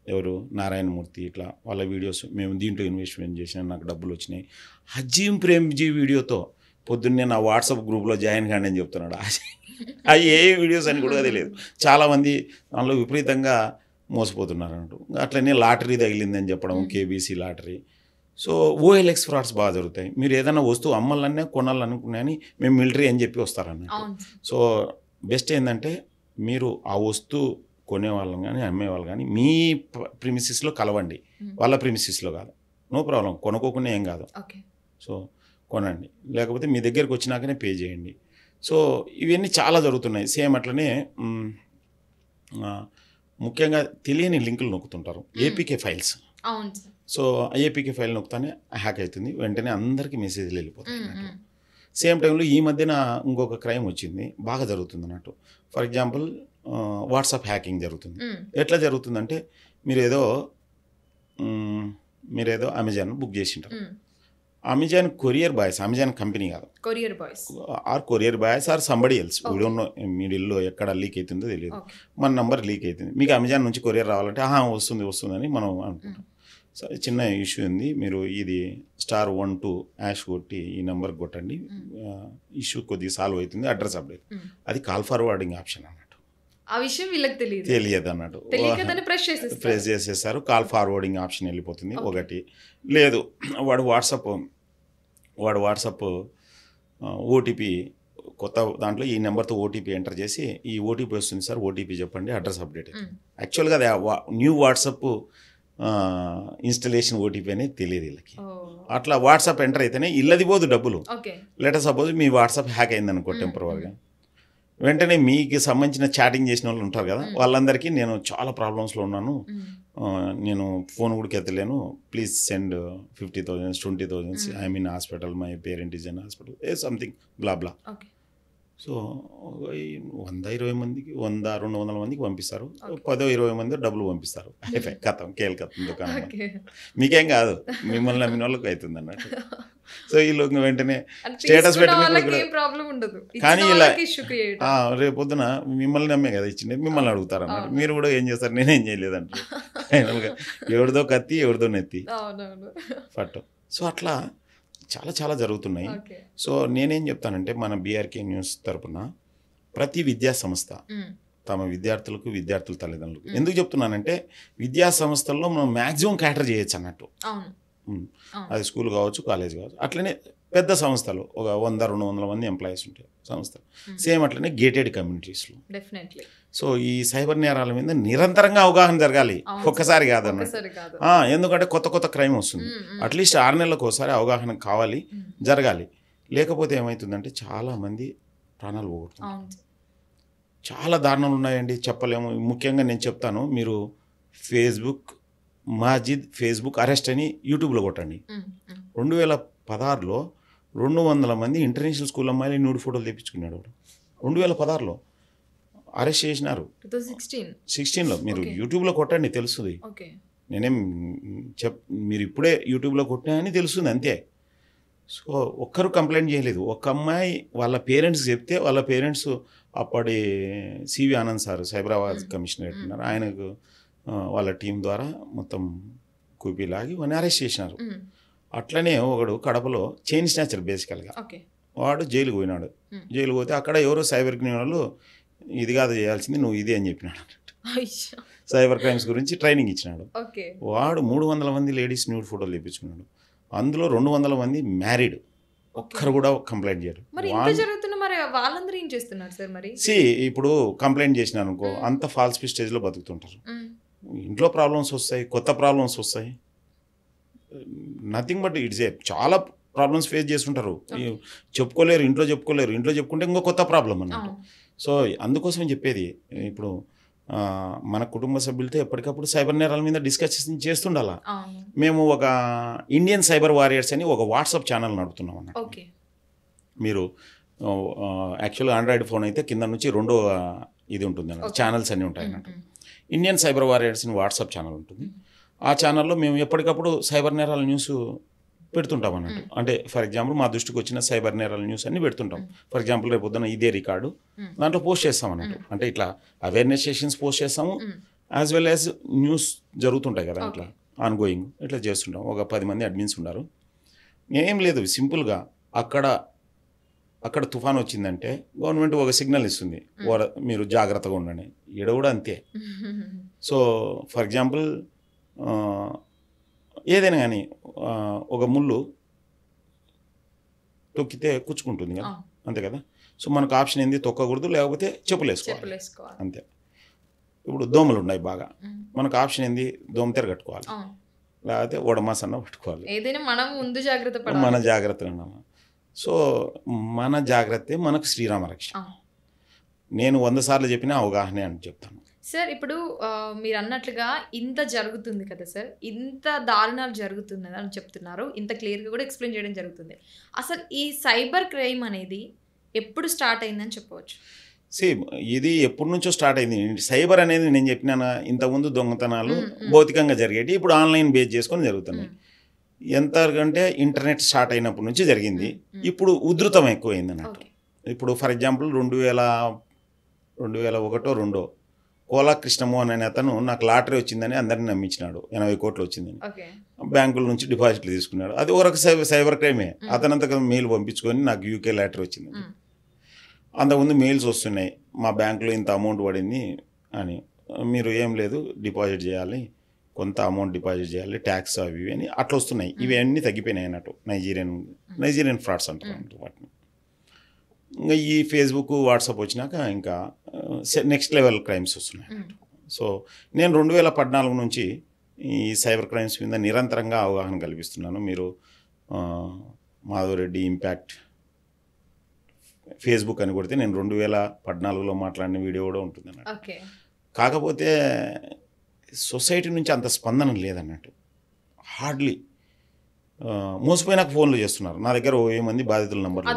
ఎవరు నారాయణమూర్తి, ఇట్లా వాళ్ళ వీడియోస్, మేము దీంట్లో ఇన్వెస్ట్మెంట్ చేసినా నాకు డబ్బులు వచ్చినాయి. హజీం ప్రేమ్జీ వీడియోతో పొద్దున్నే నా వాట్సాప్ గ్రూప్లో జాయిన్ కాండి అని చెప్తున్నాడు. అవి ఏ వీడియోస్ అని కూడా తెలియదు. చాలామంది దానిలో విపరీతంగా మోసపోతున్నారు అన్నట్టు. అట్లనే లాటరీ తగిలిందని చెప్పడం, KBC lottery. So OLX frauds బాగా జరుగుతాయి. మీరు ఏదైనా వస్తువు అమ్మాలన్నా కొనాలనుకున్నాయని మేము మిలిటరీ అని చెప్పి వస్తారన్నట్టు. సో బెస్ట్ ఏంటంటే మీరు ఆ వస్తువు కొనేవాళ్ళం కానీ అమ్మేవాళ్ళు కానీ మీ ప్రిమిసిస్లో కలవండి, వాళ్ళ ప్రిమిసిస్లో కాదు. నో ప్రాబ్లం, కొనుక్కోకుండా ఏం కాదు. సో కొనండి, లేకపోతే మీ దగ్గరికి వచ్చినాకనే పే చేయండి. సో ఇవన్నీ చాలా జరుగుతున్నాయి. సేమ్ అట్లనే ముఖ్యంగా తెలియని లింకులు నొక్కుతుంటారు, APK files. So APK file నొక్కుతానే హ్యాక్ అవుతుంది, వెంటనే అందరికీ మెసేజ్లు వెళ్ళిపోతాయి అన్నట్టు. సేమ్ టైంలో ఈ మధ్యన ఇంకొక క్రైమ్ వచ్చింది, బాగా జరుగుతుంది అన్నట్టు. ఫర్ ఎగ్జాంపుల్ వాట్సాప్ హ్యాకింగ్ జరుగుతుంది. ఎట్లా జరుగుతుందంటే మీరేదో అమెజాన్ బుక్ చేసింటారు. Amazon courier boys, Amazon company కాదు, courier boys or somebody else, వీడియోలో మీడిల్లో ఎక్కడ లీక్ అవుతుందో తెలియదు, మన నంబర్ లీక్ అవుతుంది, మీకు అమెజాన్ నుంచి కొరియర్ రావాలంటే వస్తుందని మనం అనుకుంటాం. చిన్న ఇష్యూ ఉంది, మీరు ఇది *12# కొట్టి ఈ నెంబర్ కొట్టండి, ఇష్యూ కొద్దిగా సాల్వ్ అవుతుంది, అడ్రస్ అప్డేట్. అది కాల్ ఫార్వర్డింగ్ ఆప్షన్ అన్నట్టు. ఆ విషయం వీళ్ళకి తెలియదు అన్నట్టు, ప్రెస్ చేసేస్తారు, కాల్ ఫార్వర్డింగ్ ఆప్షన్ వెళ్ళిపోతుంది. ఒకటి లేదు, వాడు వాట్సాప్ ఓటీపీ కొత్త దాంట్లో ఈ నెంబర్తో ఓటీపీ ఎంటర్ చేసి ఈ ఓటీపీ వస్తుంది సార్, ఓటీపీ చెప్పండి, అడ్రస్ అప్డేట్. యాక్చువల్గా అది న్యూ వాట్సాప్ ఇన్స్టలేషన్ ఓటీపీ అనేది తెలియదు వీళ్ళకి. అట్లా వాట్సాప్ ఎంటర్ అయితేనే ఇల్లది పోదు డబ్బులు. లెటర్ సపోజ్ మీ వాట్సాప్ హ్యాక్ అయింది అనుకో టెంపరవరీగా, వెంటనే మీకు సంబంధించిన చాటింగ్ చేసిన వాళ్ళు ఉంటారు కదా, వాళ్ళందరికీ నేను చాలా ప్రాబ్లమ్స్లో ఉన్నాను, నేను ఫోన్ కూడా ఎత్తలేను, please send 50,000 20,000, I mean hospital, my parent is in hospital, something blah blah. So 100-20 మందికి 100-200 మందికి పంపిస్తారు, 10-20 మంది డబ్బులు పంపిస్తారు, కథం కేల్కత్తం దుకాణం. మీకేం కాదు, మిమ్మల్ని నమ్మిన వాళ్ళకి అవుతుంది అన్నట్టు. సో వీళ్ళు వెంటనే స్టేటస్ పెట్టిన కానీ ఇలా రేపొద్దున మిమ్మల్ని నమ్మే కదా ఇచ్చింది, మిమ్మల్ని అడుగుతారు అన్నట్టు. మీరు కూడా ఏం చేస్తారు, నేనేం చేయలేదంటారు. ఎవరిదో కత్తి ఎవరిదో నెత్తి పట్టు. సో అట్లా చాలా చాలా జరుగుతున్నాయి. సో నేనేం చెప్తానంటే మన బీఆర్కే న్యూస్ తరపున ప్రతి విద్యా సంస్థ తమ విద్యార్థులకు, విద్యార్థుల తల్లిదండ్రులకు ఎందుకు చెప్తున్నానంటే, విద్యా సంస్థల్లో మనం మ్యాక్సిమం క్యాటర్ చేయొచ్చు అన్నట్టు. అది స్కూల్ కావచ్చు, కాలేజ్ కావచ్చు. అట్లనే పెద్ద సంస్థలు ఒక 100-200 మంది ఎంప్లాయీస్ ఉంటాయి సంస్థలు. సేమ్ అట్లనే గేటెడ్ కమ్యూనిటీస్లో. డెఫినెట్లీ. సో ఈ సైబర్ నేరాల మీద నిరంతరంగా అవగాహన జరగాలి, ఒక్కసారి కాదన్నట్టు. ఎందుకంటే కొత్త కొత్త క్రైమ్ వస్తుంది. అట్లీస్ట్ 6 నెలలకు ఒకసారి అవగాహన కావాలి, జరగాలి. లేకపోతే ఏమవుతుందంటే చాలామంది ప్రాణాలు పోగొడుతున్నారు. చాలా దారుణాలు ఉన్నాయండి, చెప్పలేము. ముఖ్యంగా నేను చెప్తాను, మీరు మాజిద్ ఫేస్బుక్ అరెస్ట్ అని యూట్యూబ్లో కొట్టండి. 2016లో 200 మంది ఇంటర్నేషనల్ స్కూల్ అమ్మాయిలు న్యూడ్ ఫోటోలు తెప్పించుకున్నాడు. 2016లో అరెస్ట్ చేసినారు. 2016లో మీరు యూట్యూబ్లో కొట్టండి, తెలుస్తుంది. నేనేం మీరు ఇప్పుడే యూట్యూబ్లో కొట్టినా అని తెలుస్తుంది అంతే. సో ఒక్కరు కంప్లైంట్ చేయలేదు. ఒక అమ్మాయి వాళ్ళ పేరెంట్స్ చెప్తే వాళ్ళ పేరెంట్స్ అప్పటి CV Anand sir Cyberabad commissioner ఉన్నారు, ఆయనకు వాళ్ళ టీం ద్వారా మొత్తం కూపీలాగి వాడిని అరెస్ట్ చేసినారు. అట్లనే ఒకడు కడపలో చైన్ స్నాచర్ బేసికల్గా, వాడు జైలుకు పోయినాడు. జైలు పోతే అక్కడ ఎవరో సైబర్ క్రైమ్ వాళ్ళు ఇది కాదు చేయాల్సింది, నువ్వు ఇది అని చెప్పినాడు అన్నట్టు. సైబర్ క్రైమ్స్ గురించి ట్రైనింగ్ ఇచ్చినాడు. వాడు 300 మంది లేడీస్ న్యూడ్ ఫోటోలు తెప్పించుకున్నాడు. అందులో 200 మంది మ్యారీడ్, ఒక్కరు కూడా కంప్లైంట్ చేయరు. ఇప్పుడు కంప్లైంట్ చేసినాను అనుకో, అంత ఫాల్స్ స్టేజ్లో బతుకుతుంటారు. ఇంట్లో ప్రాబ్లమ్స్ వస్తాయి, కొత్త ప్రాబ్లమ్స్ వస్తాయి. నథింగ్ బట్ ఇట్స్ చాలా ప్రాబ్లమ్స్ ఫేస్ చేస్తుంటారు. చెప్పుకోలేరు, ఇంట్లో చెప్పుకుంటే ఇంకో కొత్త ప్రాబ్లం అన్నట్టు. సో అందుకోసం చెప్పేది, ఇప్పుడు మన కుటుంబ సభ్యులతో ఎప్పటికప్పుడు సైబర్ నేరాల మీద డిస్కషన్ చేస్తుండాలా. మేము ఒక ఇండియన్ సైబర్ వారియర్స్ అని ఒక వాట్సాప్ ఛానల్ నడుపుతున్నాం అన్నట్టు. మీరు యాక్చువల్గా ఆండ్రాయిడ్ ఫోన్ అయితే కింద నుంచి 2వ ఇది ఉంటుంది అన్నట్టు, ఛానల్స్ అన్నీ ఉంటాయి అన్నట్టు. ఇండియన్ సైబర్ వారియర్స్ అని వాట్సాప్ ఛానల్ ఉంటుంది. ఆ ఛానల్లో మేము ఎప్పటికప్పుడు సైబర్ నేరాల న్యూస్ పెడుతుంటాం అన్నట్టు. అంటే ఫర్ ఎగ్జాంపుల్ మా దృష్టికి వచ్చిన సైబర్ నేరాల న్యూస్ అన్ని పెడుతుంటాం. ఫర్ ఎగ్జాంపుల్ రేపు పొద్దున ఇదే రికార్డు దాంట్లో పోస్ట్ చేస్తాం అన్నట్టు. అంటే ఇట్లా అవేర్నెస్ సెషన్స్ పోస్ట్ చేస్తాము, యాజ్ వెల్ యాజ్ న్యూస్ జరుగుతుంటాయి కదా ఇట్లా ఆన్గోయింగ్, ఇట్లా చేస్తుంటాం. ఒక 10 మంది అడ్మిన్స్ ఉన్నారు. ఏం లేదు, సింపుల్గా అక్కడ తుఫాన్ వచ్చిందంటే గవర్నమెంట్ ఒక సిగ్నల్ ఇస్తుంది, మీరు జాగ్రత్తగా ఉండండి. ఈడ కూడా అంతే. సో ఫర్ ఎగ్జాంపుల్ ఏదైనా కానీ ఒక ముళ్ళు తొక్కితే కుచ్చుకుంటుంది కదా, అంతే కదా. సో మనకు ఆప్షన్ ఏంది, తొక్కకూడదు, లేకపోతే చెప్పులు వేసుకోవాలి, అంతే. ఇప్పుడు దోమలు ఉన్నాయి బాగా, మనకు ఆప్షన్ ఏంది, దోమతెర కట్టుకోవాలి, లేకపోతే ఓడమాస్ అన్న పట్టుకోవాలి. మన జాగ్రత్తగా ఉండాలి. సో మన జాగ్రత్తే మనకు శ్రీరామ రక్ష. నేను 100 సార్లు చెప్పిన అవగాహన అని చెప్తాను సార్. ఇప్పుడు మీరు అన్నట్లుగా ఇంత జరుగుతుంది కదా సార్, ఇంత దారుణాలు జరుగుతున్నది అని చెప్తున్నారు, ఇంత క్లియర్గా కూడా ఎక్స్ప్లెయిన్ చేయడం జరుగుతుంది. అసలు ఈ సైబర్ క్రైమ్ అనేది ఎప్పుడు స్టార్ట్ అయిందని చెప్పవచ్చు? ఇది ఎప్పటి నుంచో స్టార్ట్ అయింది. సైబర్ అనేది నేను చెప్పినాను, ఇంతకుముందు దొంగతనాలు భౌతికంగా జరిగేవి, ఇప్పుడు ఆన్లైన్ బేస్ చేసుకొని జరుగుతున్నాయి. ఎంతకంటే ఇంటర్నెట్ స్టార్ట్ అయినప్పటి నుంచి జరిగింది. ఇప్పుడు ఉధృతం ఎక్కువైంది అన్నట్టు. ఇప్పుడు ఫర్ ఎగ్జాంపుల్ 2001-2 కోలా కృష్ణమోహన్ అనే అతను నాకు లాటరీ వచ్చిందని అందరినీ నమ్మించినాడు, 80 కోట్లు వచ్చిందని. బ్యాంకుల నుంచి డిపాజిట్లు తీసుకున్నాడు. అది ఒక సైబర్ క్రైమే. అతనంతగా మెయిల్ పంపించుకొని నాకు యూకే లాటరీ వచ్చింది. అంతకుముందు మెయిల్స్ వస్తున్నాయి, మా బ్యాంకులో ఇంత అమౌంట్ పడింది అని. మీరు ఏం లేదు, డిపాజిట్ చేయాలి, కొంత అమౌంట్ డిపాజిట్ చేయాలి, ట్యాక్స్ అవి అని అట్లా వస్తున్నాయి. ఇవి అన్నీ తగ్గిపోయినాయి అన్నట్టు. నైజీరియన్ ఫ్రాడ్స్ అంటారు అన్నట్టు వాటిని. ఇంకా ఈ ఫేస్బుక్ వాట్సాప్ వచ్చినాక ఇంకా నెక్స్ట్ లెవెల్ క్రైమ్స్ వస్తున్నాయి అన్నట్టు. సో నేను 2014 నుంచి ఈ సైబర్ క్రైమ్స్ మీద నిరంతరంగా అవగాహన కల్పిస్తున్నాను. మీరు మాధవరెడ్డి ఇంపాక్ట్ ఫేస్బుక్ అని కొడితే నేను 2014లో మాట్లాడిన వీడియో కూడా ఉంటుంది అన్నట్టు. కాకపోతే సొసైటీ నుంచి అంత స్పందన లేదన్నట్టు. హార్డ్లీ మోసపోయినాక ఫోన్లు చేస్తున్నారు. నా దగ్గర 1000 మంది బాధితుల నంబర్లు,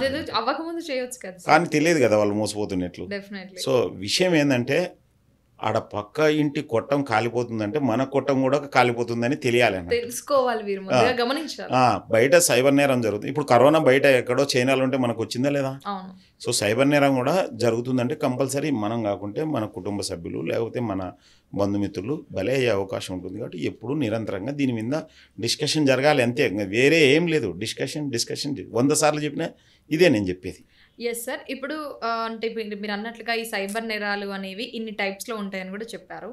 కానీ తెలియదు కదా వాళ్ళు మోసపోతున్నట్లు. సో విషయం ఏంటంటే, ఆడ పక్క ఇంటి కొట్టం కాలిపోతుందంటే మన కొట్టం కూడా కాలిపోతుందని తెలియాలి, బయట సైబర్ నేరం జరుగుతుంది. ఇప్పుడు కరోనా బయట ఎక్కడో చైనాలో ఉంటే మనకు వచ్చిందా లేదా? సో సైబర్ నేరం కూడా జరుగుతుందంటే కంపల్సరీ మనం కాకుంటే మన కుటుంబ సభ్యులు లేకపోతే మన బంధుమిత్రులు బలే అయ్యే అవకాశం ఉంటుంది. కాబట్టి ఎప్పుడు నిరంతరంగా దీని మీద డిస్కషన్ జరగాలి, అంతే. వేరే ఏం లేదు. డిస్కషన్ 100 సార్లు చెప్పినా ఇదే నేను చెప్పేది. Yes sir. ఇప్పుడు అంటే మీరు అన్నట్లుగా ఈ సైబర్ నేరాలు అనేవి ఇన్ని టైప్స్‌లో ఉంటాయని కూడా చెప్పారు.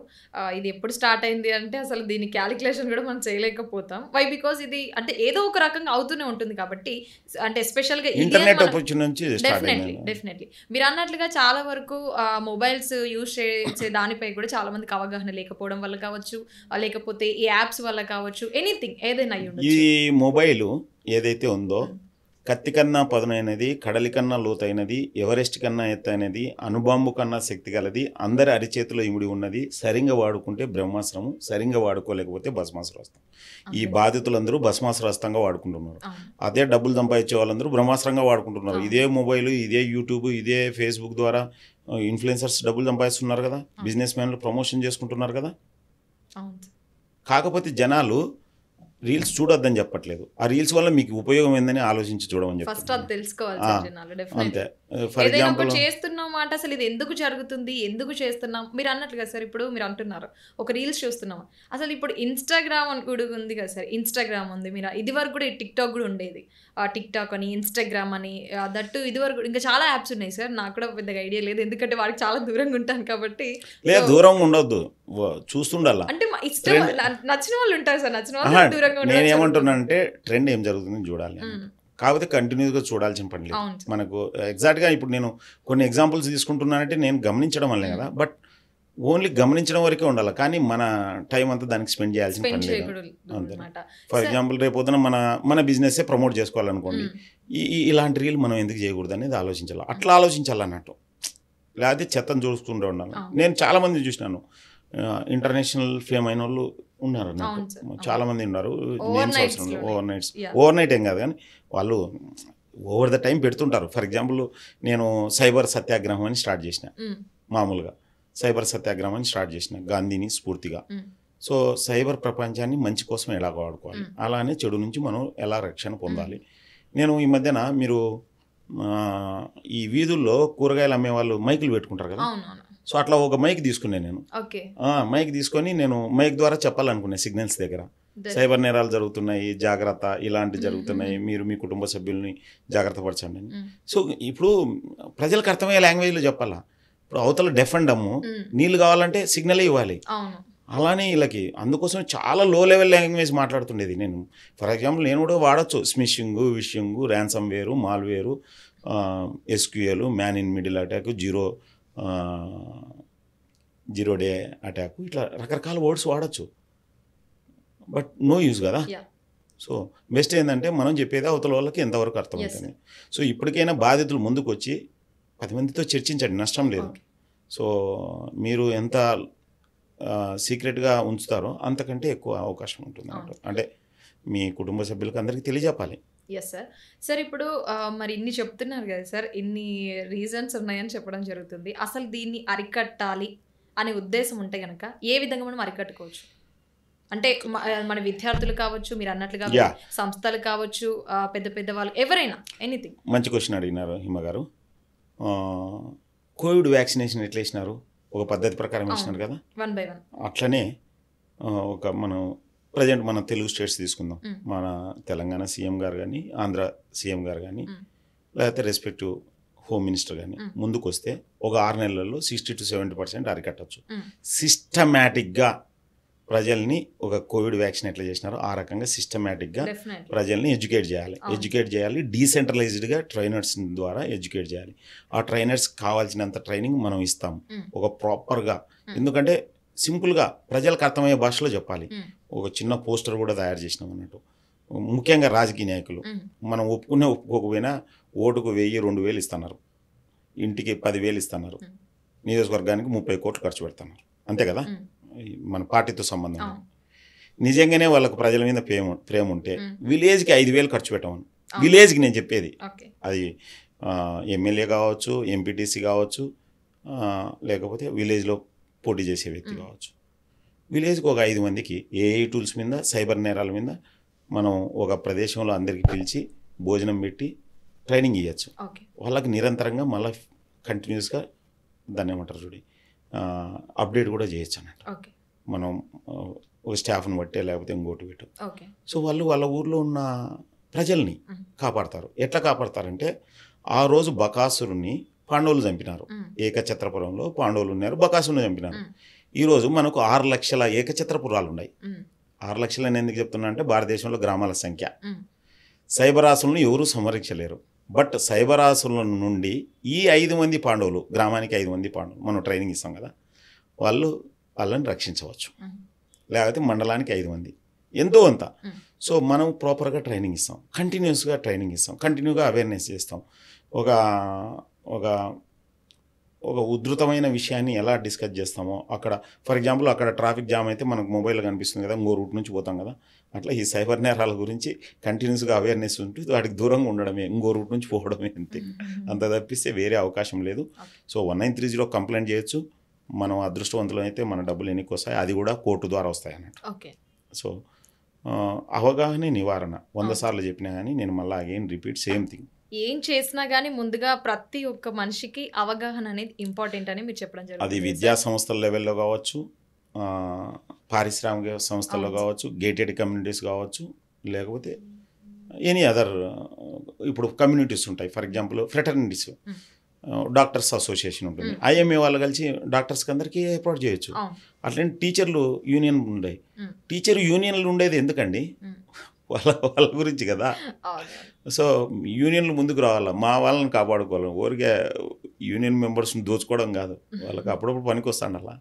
ఇది ఎప్పుడు స్టార్ట్ అయింది అంటే అసలు దీని క్యాలిక్యులేషన్ కూడా మనం చేయలేకపోతాం. వై బికాజ్ ఇది అంటే ఏదో ఒక రకంగా అవుతూనే ఉంటుంది కాబట్టి అంటే ఎస్పెషల్‌గా ఇంటర్నెట్ ఆపర్చునిటీ నుంచి స్టార్ట్ డెఫినెట్లీ అయింది. డెఫినెట్లీ మీరు అన్నట్లుగా చాలా వరకు మొబైల్స్ యూజ్ చేసే దానిపై కూడా చాలా మందికి అవగాహన లేకపోవడం వల్ల కావచ్చు, లేకపోతే ఈ యాప్స్ వల్ల కావచ్చు, ఎనీథింగ్ ఏదైనా అయి ఈ ఉండొచ్చు. మొబైల్ ఏదైతే ఉందో కత్తి కన్నా పదునైనది, కడలి కన్నా లోతైనది, ఎవరెస్ట్ కన్నా ఎత్తైనది, అణుబాంబు కన్నా శక్తి గలది, అందరి అరిచేతిలో ఇమిడి ఉన్నది, సరిగ్గా వాడుకుంటే బ్రహ్మాస్త్రము, సరిగ్గా వాడుకోలేకపోతే భస్మాసురాస్త్రం. ఈ బాధితులందరూ భస్మాసురాస్త్రంగా వాడుకుంటున్నారు. అదే డబ్బులు సంపాదించే వాళ్ళందరూ బ్రహ్మాస్త్రంగా వాడుకుంటున్నారు. ఇదే మొబైల్, ఇదే యూట్యూబ్, ఇదే ఫేస్బుక్ ద్వారా ఇన్ఫ్లుయెన్సర్స్ డబ్బులు సంపాదిస్తున్నారు కదా, బిజినెస్ మ్యాన్లు ప్రమోషన్ చేసుకుంటున్నారు కదా. కాకపోతే జనాలు రీల్స్ చూడొద్దని చెప్పట్లేదు, ఆ రీల్స్ వల్ల మీకు ఉపయోగం ఏందని ఆలోచించి చూడమని ఫస్ట్ అది తెలుసుకోవాలి జనాలు. అంతే. డెఫినెట్లీ ఫర్ ఏదైనా ఎగ్జాంపుల్ ఒకటి చేస్తున్నాం మాట అసలు ఇది ఎందుకు జరుగుతుంది, ఎందుకు చేస్తున్నాం మీరు అన్నట్లుగా సార్. ఇప్పుడు మీరు అంటున్నారు ఒక రీల్స్ చూస్తున్నాం, అసలు ఇప్పుడు ఇన్స్టాగ్రామ్ అని కూడా ఉంది కదా సార్. ఇన్స్టాగ్రామ్ ఉంది, మీరు ఇది వరకు కూడా టిక్ టాక్ కూడా ఉండేది. టిక్ టాక్ అని, ఇన్స్టాగ్రామ్ అని, దట్టు ఇది వరకు ఇంకా చాలా యాప్స్ ఉన్నాయి సార్. నాకు కూడా పెద్దగా ఐడియా లేదు, ఎందుకంటే వాడికి చాలా దూరంగా ఉంటాను కాబట్టి. లేదు, దూరంగా ఉండొద్దు, చూస్తుండాల. అంటే ఇష్టం నచ్చిన వాళ్ళు ఉంటారు సార్, నచ్చిన వాళ్ళు దూరంగా నేను ఏమంటున్నానంటే ట్రెండ్ ఏం జరుగుతుందని చూడాలి, కాకపోతే కంటిన్యూస్గా చూడాల్సిన పని లేదు మనకు. ఎగ్జాక్ట్గా ఇప్పుడు నేను కొన్ని ఎగ్జాంపుల్స్ తీసుకుంటున్నానంటే నేను గమనించడం వల్లే కదా, బట్ ఓన్లీ గమనించడం వరకే ఉండాలి, కానీ మన టైం అంతా దానికి స్పెండ్ చేయాల్సిన పని లేదు అంతే. ఫర్ ఎగ్జాంపుల్ రేపు పొద్దున మన బిజినెస్సే ప్రమోట్ చేసుకోవాలనుకోండి, ఇలాంటి రీల్ మనం ఎందుకు చేయకూడదు అనేది ఆలోచించాలి. అట్లా ఆలోచించాలన్నట్టు, లేకపోతే చెత్తను చూసుకుంటూ ఉండాలి. నేను చాలామంది చూసినాను, ఇంటర్నేషనల్ ఫేమ్ అయిన వాళ్ళు ఉన్నారు అన్నట్టు, చాలామంది ఉన్నారు. నేమ్స్ అవసరం లేదు, ఓవర్ నైట్ ఏం కాదు, కానీ వాళ్ళు ఓవర్ ద టైం పెడుతుంటారు. ఫర్ ఎగ్జాంపుల్ నేను సైబర్ సత్యాగ్రహం అని స్టార్ట్ చేసిన, మామూలుగా సైబర్ సత్యాగ్రహం అని స్టార్ట్ చేసిన గాంధీని స్ఫూర్తిగా. సో సైబర్ ప్రపంచాన్ని మంచి కోసం ఎలా వాడుకోవాలి, అలానే చెడు నుంచి మనం ఎలా రక్షణ పొందాలి. నేను ఈ మధ్యన మీరు ఈ వీధుల్లో కూరగాయలు అమ్మే వాళ్ళు మైకులు పెట్టుకుంటారు కదా, సో అట్లా ఒక మైక్ తీసుకున్నాను నేను. మైక్ తీసుకొని నేను మైక్ ద్వారా చెప్పాలనుకున్నా సిగ్నల్స్ దగ్గర, సైబర్ నేరాలు జరుగుతున్నాయి, జాగ్రత్త, ఇలాంటివి జరుగుతున్నాయి, మీరు మీ కుటుంబ సభ్యుల్ని జాగ్రత్త పరచండి అని. సో ఇప్పుడు ప్రజలకు అర్థమయ్యే లాంగ్వేజ్లో చెప్పాలా. ఇప్పుడు అవతల డెఫ్ అండ్ డమ్ము, నీళ్ళు కావాలంటే సిగ్నలే ఇవ్వాలి. అలానే వీళ్ళకి అందుకోసం చాలా లో లెవెల్ లాంగ్వేజ్ మాట్లాడుతుండేది నేను. ఫర్ ఎగ్జాంపుల్ నేను కూడా వాడచ్చు స్మిషింగ్, vishing, ransomware, malware, SQL, man in middle attack, zero day attack, ఇట్లా రకరకాల వర్డ్స్ వాడచ్చు, బట్ నో యూజ్ కదా. సో బెస్ట్ ఏంటంటే మనం చెప్పేది అవతల వాళ్ళకి ఎంతవరకు అర్థమవుతుంది. సో ఇప్పటికైనా బాధితులు ముందుకు వచ్చి 10 మందితో చర్చించండి, నష్టం లేదు. సో మీరు ఎంత సీక్రెట్గా ఉంచుతారో అంతకంటే ఎక్కువ అవకాశం ఉంటుంది అంటే మీ కుటుంబ సభ్యులకు అందరికీ తెలియజెప్పాలి. Yes sir. సార్ ఇప్పుడు మరి ఇన్ని చెప్తున్నారు కదా సార్, ఇన్ని రీజన్స్ ఉన్నాయని చెప్పడం జరుగుతుంది. అసలు దీన్ని అరికట్టాలి అనే ఉద్దేశం ఉంటే కనుక ఏ విధంగా మనం అరికట్టుకోవచ్చు? అంటే మన విద్యార్థులు కావచ్చు, మీరు అన్నట్లుగా సంస్థలు కావచ్చు, పెద్ద పెద్ద వాళ్ళు, ఎవరైనా, ఎనీథింగ్. మంచి క్వశ్చన్ అడిగినారు హిమ గారు. కోవిడ్ వ్యాక్సినేషన్ ఎట్లా వేసినారు, ఒక పద్ధతి ప్రకారం వేసినారు కదా, 1 by 1. అట్లనే ఒక మనం ప్రజెంట్ మన తెలుగు స్టేట్స్ తీసుకుందాం, మన తెలంగాణ సీఎం గారు కానీ, ఆంధ్ర సీఎం గారు కానీ, లేకపోతే రెస్పెక్టివ్ హోమ్ మినిస్టర్ కానీ ముందుకు వస్తే ఒక 6 నెలల్లో 60 to 70% అరికట్టచ్చు. సిస్టమేటిక్గా ప్రజల్ని ఒక కోవిడ్ వ్యాక్సిన్ ఎట్లా చేసినారో ఆ రకంగా సిస్టమేటిక్గా ప్రజల్ని ఎడ్యుకేట్ చేయాలి. డీసెంట్రలైజ్డ్గా ట్రైనర్స్ ద్వారా ఎడ్యుకేట్ చేయాలి. ఆ ట్రైనర్స్ కావాల్సినంత ట్రైనింగ్ మనం ఇస్తాం ఒక ప్రాపర్గా. ఎందుకంటే సింపుల్గా ప్రజలకు అర్థమయ్యే భాషలో చెప్పాలి. ఒక చిన్న పోస్టర్ కూడా తయారు చేసినాం అన్నట్టు. ముఖ్యంగా రాజకీయ నాయకులు మనం ఒప్పుకోకపోయినా ఓటుకు 1000-2000 ఇస్తున్నారు, ఇంటికి 10,000 ఇస్తున్నారు, నియోజకవర్గానికి 30 కోట్లు ఖర్చు పెడుతున్నారు, అంతే కదా. మన పార్టీతో సంబంధం నిజంగానే వాళ్ళకు ప్రజల మీద ప్రేమ ఉంటే విలేజ్కి 5,000 ఖర్చు పెట్టమని. విలేజ్కి నేను చెప్పేది, అది ఎమ్మెల్యే కావచ్చు, ఎంపీటీసీ కావచ్చు, లేకపోతే విలేజ్లో పోటీ చేసే వ్యక్తి కావచ్చు. విలేజ్కి ఒక 5 మందికి ఏఐ టూల్స్ మీద, సైబర్ నేరాల మీద మనం ఒక ప్రదేశంలో అందరికీ పిలిచి భోజనం పెట్టి ట్రైనింగ్ ఇవ్వచ్చు. వాళ్ళకి నిరంతరంగా మళ్ళీ కంటిన్యూస్గా దాన్ని ఏమంటారు చూడి అప్డేట్ కూడా చేయొచ్చు అన్నట్టు. మనం ఒక స్టాఫ్ని బట్టే లేకపోతే ఇంకోటి పెట్టు. సో వాళ్ళు వాళ్ళ ఊర్లో ఉన్న ప్రజల్ని కాపాడతారు. ఎట్లా కాపాడతారంటే ఆ రోజు బకాసురుని పాండవులు చంపినారు. ఏకఛత్రపురంలో పాండవులు ఉన్నారు, బకాసురుని చంపినారు. ఈరోజు మనకు 6 లక్షల ఏకఛత్రపురాలు ఉన్నాయి. 6 లక్షలని ఎందుకు చెప్తున్నా అంటే భారతదేశంలో గ్రామాల సంఖ్య. సైబరాసులను ఎవరూ సంరక్షలేరు. బట్ సైబరాసుల నుండి ఈ 5 మంది పాండవులు, గ్రామానికి 5 మంది పాండవులు మనం ట్రైనింగ్ ఇస్తాం కదా, వాళ్ళని రక్షించవచ్చు. లేకపోతే మండలానికి 5 మంది, ఎంతో అంత. సో మనం ప్రాపర్గా ట్రైనింగ్ ఇస్తాం, కంటిన్యూస్గా ట్రైనింగ్ ఇస్తాం, కంటిన్యూగా అవేర్నెస్ చేస్తాం. ఒక ఒక ఒక ఉధృతమైన విషయాన్ని ఎలా డిస్కస్ చేస్తామో అక్కడ, ఫర్ ఎగ్జాంపుల్ అక్కడ ట్రాఫిక్ జామ్ అయితే మనకు మొబైల్లో కనిపిస్తుంది కదా, ఇంకో రూట్ నుంచి పోతాం కదా, అట్లా ఈ సైబర్ నేరాల గురించి కంటిన్యూస్గా అవేర్నెస్ ఉంటూ వాటికి దూరంగా ఉండడమే, ఇంకో రూట్ నుంచి పోవడమే అంతే. అంత తప్పిస్తే వేరే అవకాశం లేదు. సో 1930 కంప్లైంట్ చేయొచ్చు. మనం అదృష్టవంతులు అయితే మన డబ్బులు ఎన్నికి వస్తాయి, అది కూడా కోర్టు ద్వారా వస్తాయి అన్నట్టు. సో అవగాహన నివారణ 100 సార్లు చెప్పినా కానీ నేను మళ్ళీ అగైన్ రిపీట్ సేమ్ థింగ్. ఏం చేసినా కానీ ముందుగా ప్రతి ఒక్క మనిషికి అవగాహన అనేది ఇంపార్టెంట్ అని మీరు చెప్పడం జరిగింది. అది విద్యా సంస్థల లెవెల్లో కావచ్చు, పారిశ్రామిక సంస్థల్లో కావచ్చు, గేటెడ్ కమ్యూనిటీస్ కావచ్చు, లేకపోతే ఎనీ అదర్ ఇప్పుడు కమ్యూనిటీస్ ఉంటాయి. ఫర్ ఎగ్జాంపుల్ ఫ్రెటర్నిటీస్, డాక్టర్స్ అసోసియేషన్ ఉంటుంది, ఐఎంఏ వాళ్ళు కలిసి డాక్టర్స్కి అందరికీ ఏర్పాటు చేయొచ్చు. అట్లనే టీచర్లు యూనియన్ ఉండేవి. టీచర్ యూనియన్లు ఉండేది ఎందుకండి? వాళ్ళ గురించి కదా. సో యూనియన్లు ముందుకు రావాలా, మా వాళ్ళని కాపాడుకోవాలి. ఊరికే యూనియన్ మెంబర్స్ని దోచుకోవడం కాదు, వాళ్ళకి అప్పుడప్పుడు పనికి వస్తాను అలా.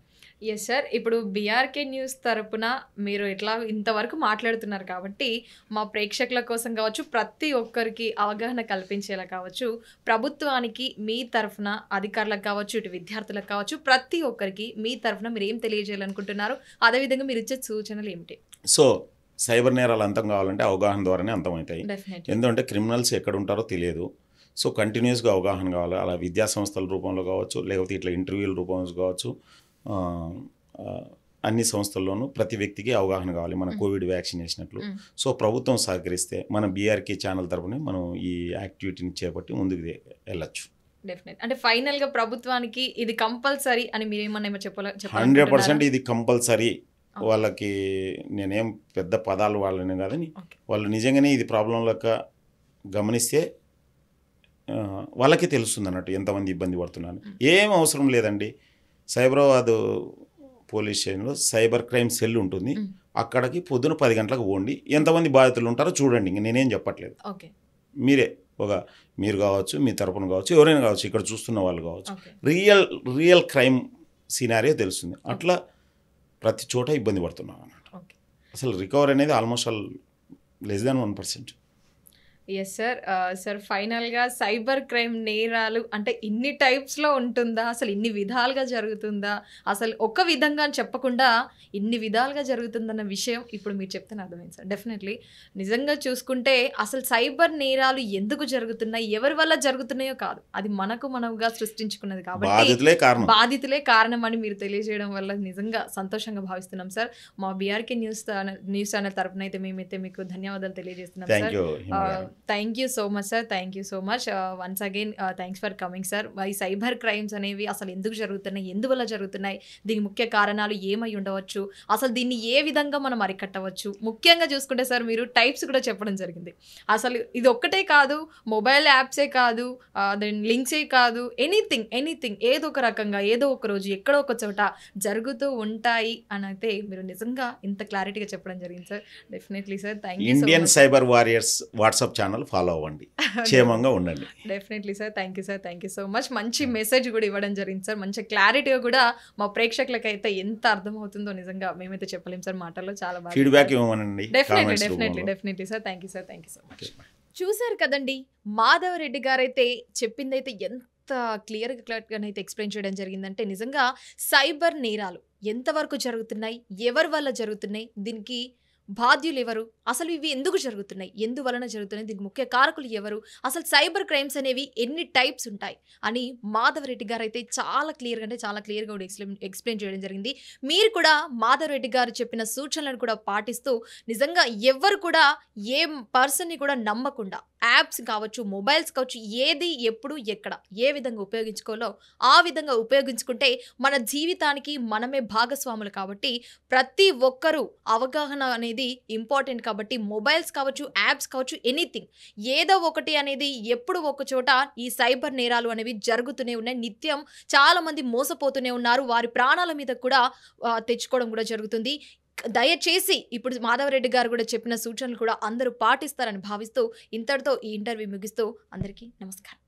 ఎస్ సార్, ఇప్పుడు బీఆర్కే న్యూస్ తరపున మీరు ఇట్లా ఇంతవరకు మాట్లాడుతున్నారు కాబట్టి మా ప్రేక్షకుల కోసం కావచ్చు, ప్రతి ఒక్కరికి అవగాహన కల్పించేలా కావచ్చు, ప్రభుత్వానికి మీ తరఫున, అధికారులకు కావచ్చు, ఇటు విద్యార్థులకు కావచ్చు, ప్రతి ఒక్కరికి మీ తరఫున మీరు ఏం తెలియజేయాలనుకుంటున్నారు, అదేవిధంగా మీరు ఇచ్చే సూచనలు ఏమిటి? సో సైబర్ నేరాలు అంతం కావాలంటే అవగాహన ద్వారానే అంతమవుతాయి. ఎందుకంటే క్రిమినల్స్ ఎక్కడ ఉంటారో తెలియదు. సో కంటిన్యూస్గా అవగాహన కావాలి. అలా విద్యా సంస్థల రూపంలో కావచ్చు, లేకపోతే ఇట్లా ఇంటర్వ్యూల రూపంలో కావచ్చు, అన్ని సంస్థల్లోనూ ప్రతి వ్యక్తికి అవగాహన కావాలి. మన కోవిడ్ వ్యాక్సిన్ వేసినట్లు. సో ప్రభుత్వం సహకరిస్తే మన బీఆర్కే ఛానల్ తరపునే మనం ఈ యాక్టివిటీని చేపట్టి ముందుకు వెళ్ళచ్చు. డెఫినెట్. అంటే ఫైనల్గా ప్రభుత్వానికి ఇది కంపల్సరీ అని మీరు ఏమన్నా చెప్పాలి? 100% ఇది కంపల్సరీ. వాళ్ళకి నేనేం పెద్ద పదాలు వాళ్ళని కాదని, వాళ్ళు నిజంగానే ఇది ప్రాబ్లం లెక్క గమనిస్తే వాళ్ళకి తెలుస్తుంది అన్నట్టు ఎంతమంది ఇబ్బంది పడుతున్నారు. ఏం అవసరం లేదండి. సైబరాబాద్ పోలీస్ స్టేషన్లో సైబర్ క్రైమ్ సెల్ ఉంటుంది. అక్కడికి పొద్దున 10 గంటలకు పోండి, ఎంతమంది బాధితులు ఉంటారో చూడండి. ఇంక నేనేం చెప్పట్లేదు. మీరే మీరు కావచ్చు, మీ తరపున కావచ్చు, ఎవరైనా కావచ్చు, ఇక్కడ చూస్తున్న వాళ్ళు కావచ్చు, రియల్ క్రైమ్ సినారియో తెలుస్తుంది. అట్లా ప్రతి చోట ఇబ్బంది పడుతున్నాం అన్నట్టు. అసలు రికవర్ అనేది almost less than 1%. Yes sir. Sir ఫైనల్గా సైబర్ క్రైమ్ నేరాలు అంటే ఇన్ని టైప్స్లో ఉంటుందా, అసలు ఇన్ని విధాలుగా జరుగుతుందా, అసలు ఒక విధంగా అని చెప్పకుండా ఇన్ని విధాలుగా జరుగుతుందన్న విషయం ఇప్పుడు మీరు చెప్తే అర్థమైంది సార్. డెఫినెట్లీ నిజంగా చూసుకుంటే అసలు సైబర్ నేరాలు ఎందుకు జరుగుతున్నాయి, ఎవరి వల్ల జరుగుతున్నాయో కాదు, అది మనముగా సృష్టించుకున్నది కాబట్టి బాధితులే కారణం అని మీరు తెలియజేయడం వల్ల నిజంగా సంతోషంగా భావిస్తున్నాం సార్. మా బీఆర్కే న్యూస్ ఛానల్ తరపున అయితే మేమైతే మీకు ధన్యవాదాలు తెలియజేస్తున్నాం sir. Thank you so much sir. Thank you so much once again. Thanks for coming sir. ఈ సైబర్ క్రైమ్స్ అనేవి అసలు ఎందుకు జరుగుతున్నాయి, ఎందువల్ల జరుగుతున్నాయి, దీని ముఖ్య కారణాలు ఏమై ఉండవచ్చు, అసలు దీన్ని ఏ విధంగా మనం అరికట్టవచ్చు, ముఖ్యంగా చూసుకుంటే సార్ మీరు టైప్స్ కూడా చెప్పడం జరిగింది. అసలు ఇది ఒక్కటే కాదు, మొబైల్ యాప్సే కాదు, దెన్ లింక్సే కాదు, ఎనీథింగ్ ఏదో ఒక రకంగా ఏదో ఒక రోజు ఎక్కడో ఒక చోట జరుగుతూ ఉంటాయి అని అయితే మీరు నిజంగా ఇంత క్లారిటీగా చెప్పడం జరిగింది sir. Definitely sir. Thank you. Indian cyber warriors WhatsApp channel follow అవ్వండి, క్షేమంగా ఉండండి. Definitely sir. Thank you sir. Thank you so much. మంచి మెసేజ్ కూడా ఇవ్వడం జరిగింది సార్. మంచి క్లారిటీగా కూడా మా ప్రేక్షకులకి అయితే ఎంత అర్థమవుతుందో నిజంగా మేమైతే చెప్పలేం సార్ మాటల్లో. చాలా బాగా ఫీడ్బ్యాక్ ఇవ్వమనండి. Definitely sir. Thank you sir. Thank you so much. చూసారు కదండి, మాధవ్ రెడ్డి గారైతే చెప్పిందైతే ఎంత క్లియర్గానైతే ఎక్స్ప్లెయిన్ చేయడం జరిగిందంటే నిజంగా సైబర్ నేరాలు ఎంతవరకు జరుగుతున్నాయి, ఎవరి వల్ల జరుగుతున్నాయి, దీనికి బాధ్యులు ఎవరు, అసలు ఇవి ఎందుకు జరుగుతున్నాయి, ఎందువలన జరుగుతున్నాయి, దీనికి ముఖ్య కారకులు ఎవరు, అసలు సైబర్ క్రైమ్స్ అనేవి ఎన్ని టైప్స్ ఉంటాయి అని మాధవ్ రెడ్డి గారు అయితే చాలా క్లియర్గా కూడా ఎక్స్ప్లెయిన్ చేయడం జరిగింది. మీరు కూడా మాధవ్ రెడ్డి గారు చెప్పిన సూచనలను కూడా పాటిస్తూ నిజంగా ఎవ్వరు కూడా ఏ పర్సన్ని కూడా నమ్మకుండా యాప్స్ కావచ్చు, మొబైల్స్ కావచ్చు, ఏది ఎప్పుడు ఎక్కడ ఏ విధంగా ఉపయోగించుకోవాలో ఆ విధంగా ఉపయోగించుకుంటే మన జీవితానికి మనమే భాగస్వాములు. కాబట్టి ప్రతి ఒక్కరూ అవగాహన అనేది ఇంపార్టెంట్. కాబట్టి మొబైల్స్ కావచ్చు, యాప్స్ కావచ్చు, ఎనీథింగ్ ఏదో ఒకటి అనేది ఎప్పుడు ఒక చోట ఈ సైబర్ నేరాలు అనేవి జరుగుతూనే ఉన్నాయి. నిత్యం చాలా మంది మోసపోతూనే ఉన్నారు. వారి ప్రాణాల మీద కూడా తెచ్చుకోవడం కూడా జరుగుతుంది. దయచేసి ఇప్పుడు మాధవరెడ్డి గారు కూడా చెప్పిన సూచనలు కూడా అందరూ పాటిస్తారని భావిస్తూ ఇంతటితో ఈ ఇంటర్వ్యూ ముగిస్తూ అందరికీ నమస్కారం.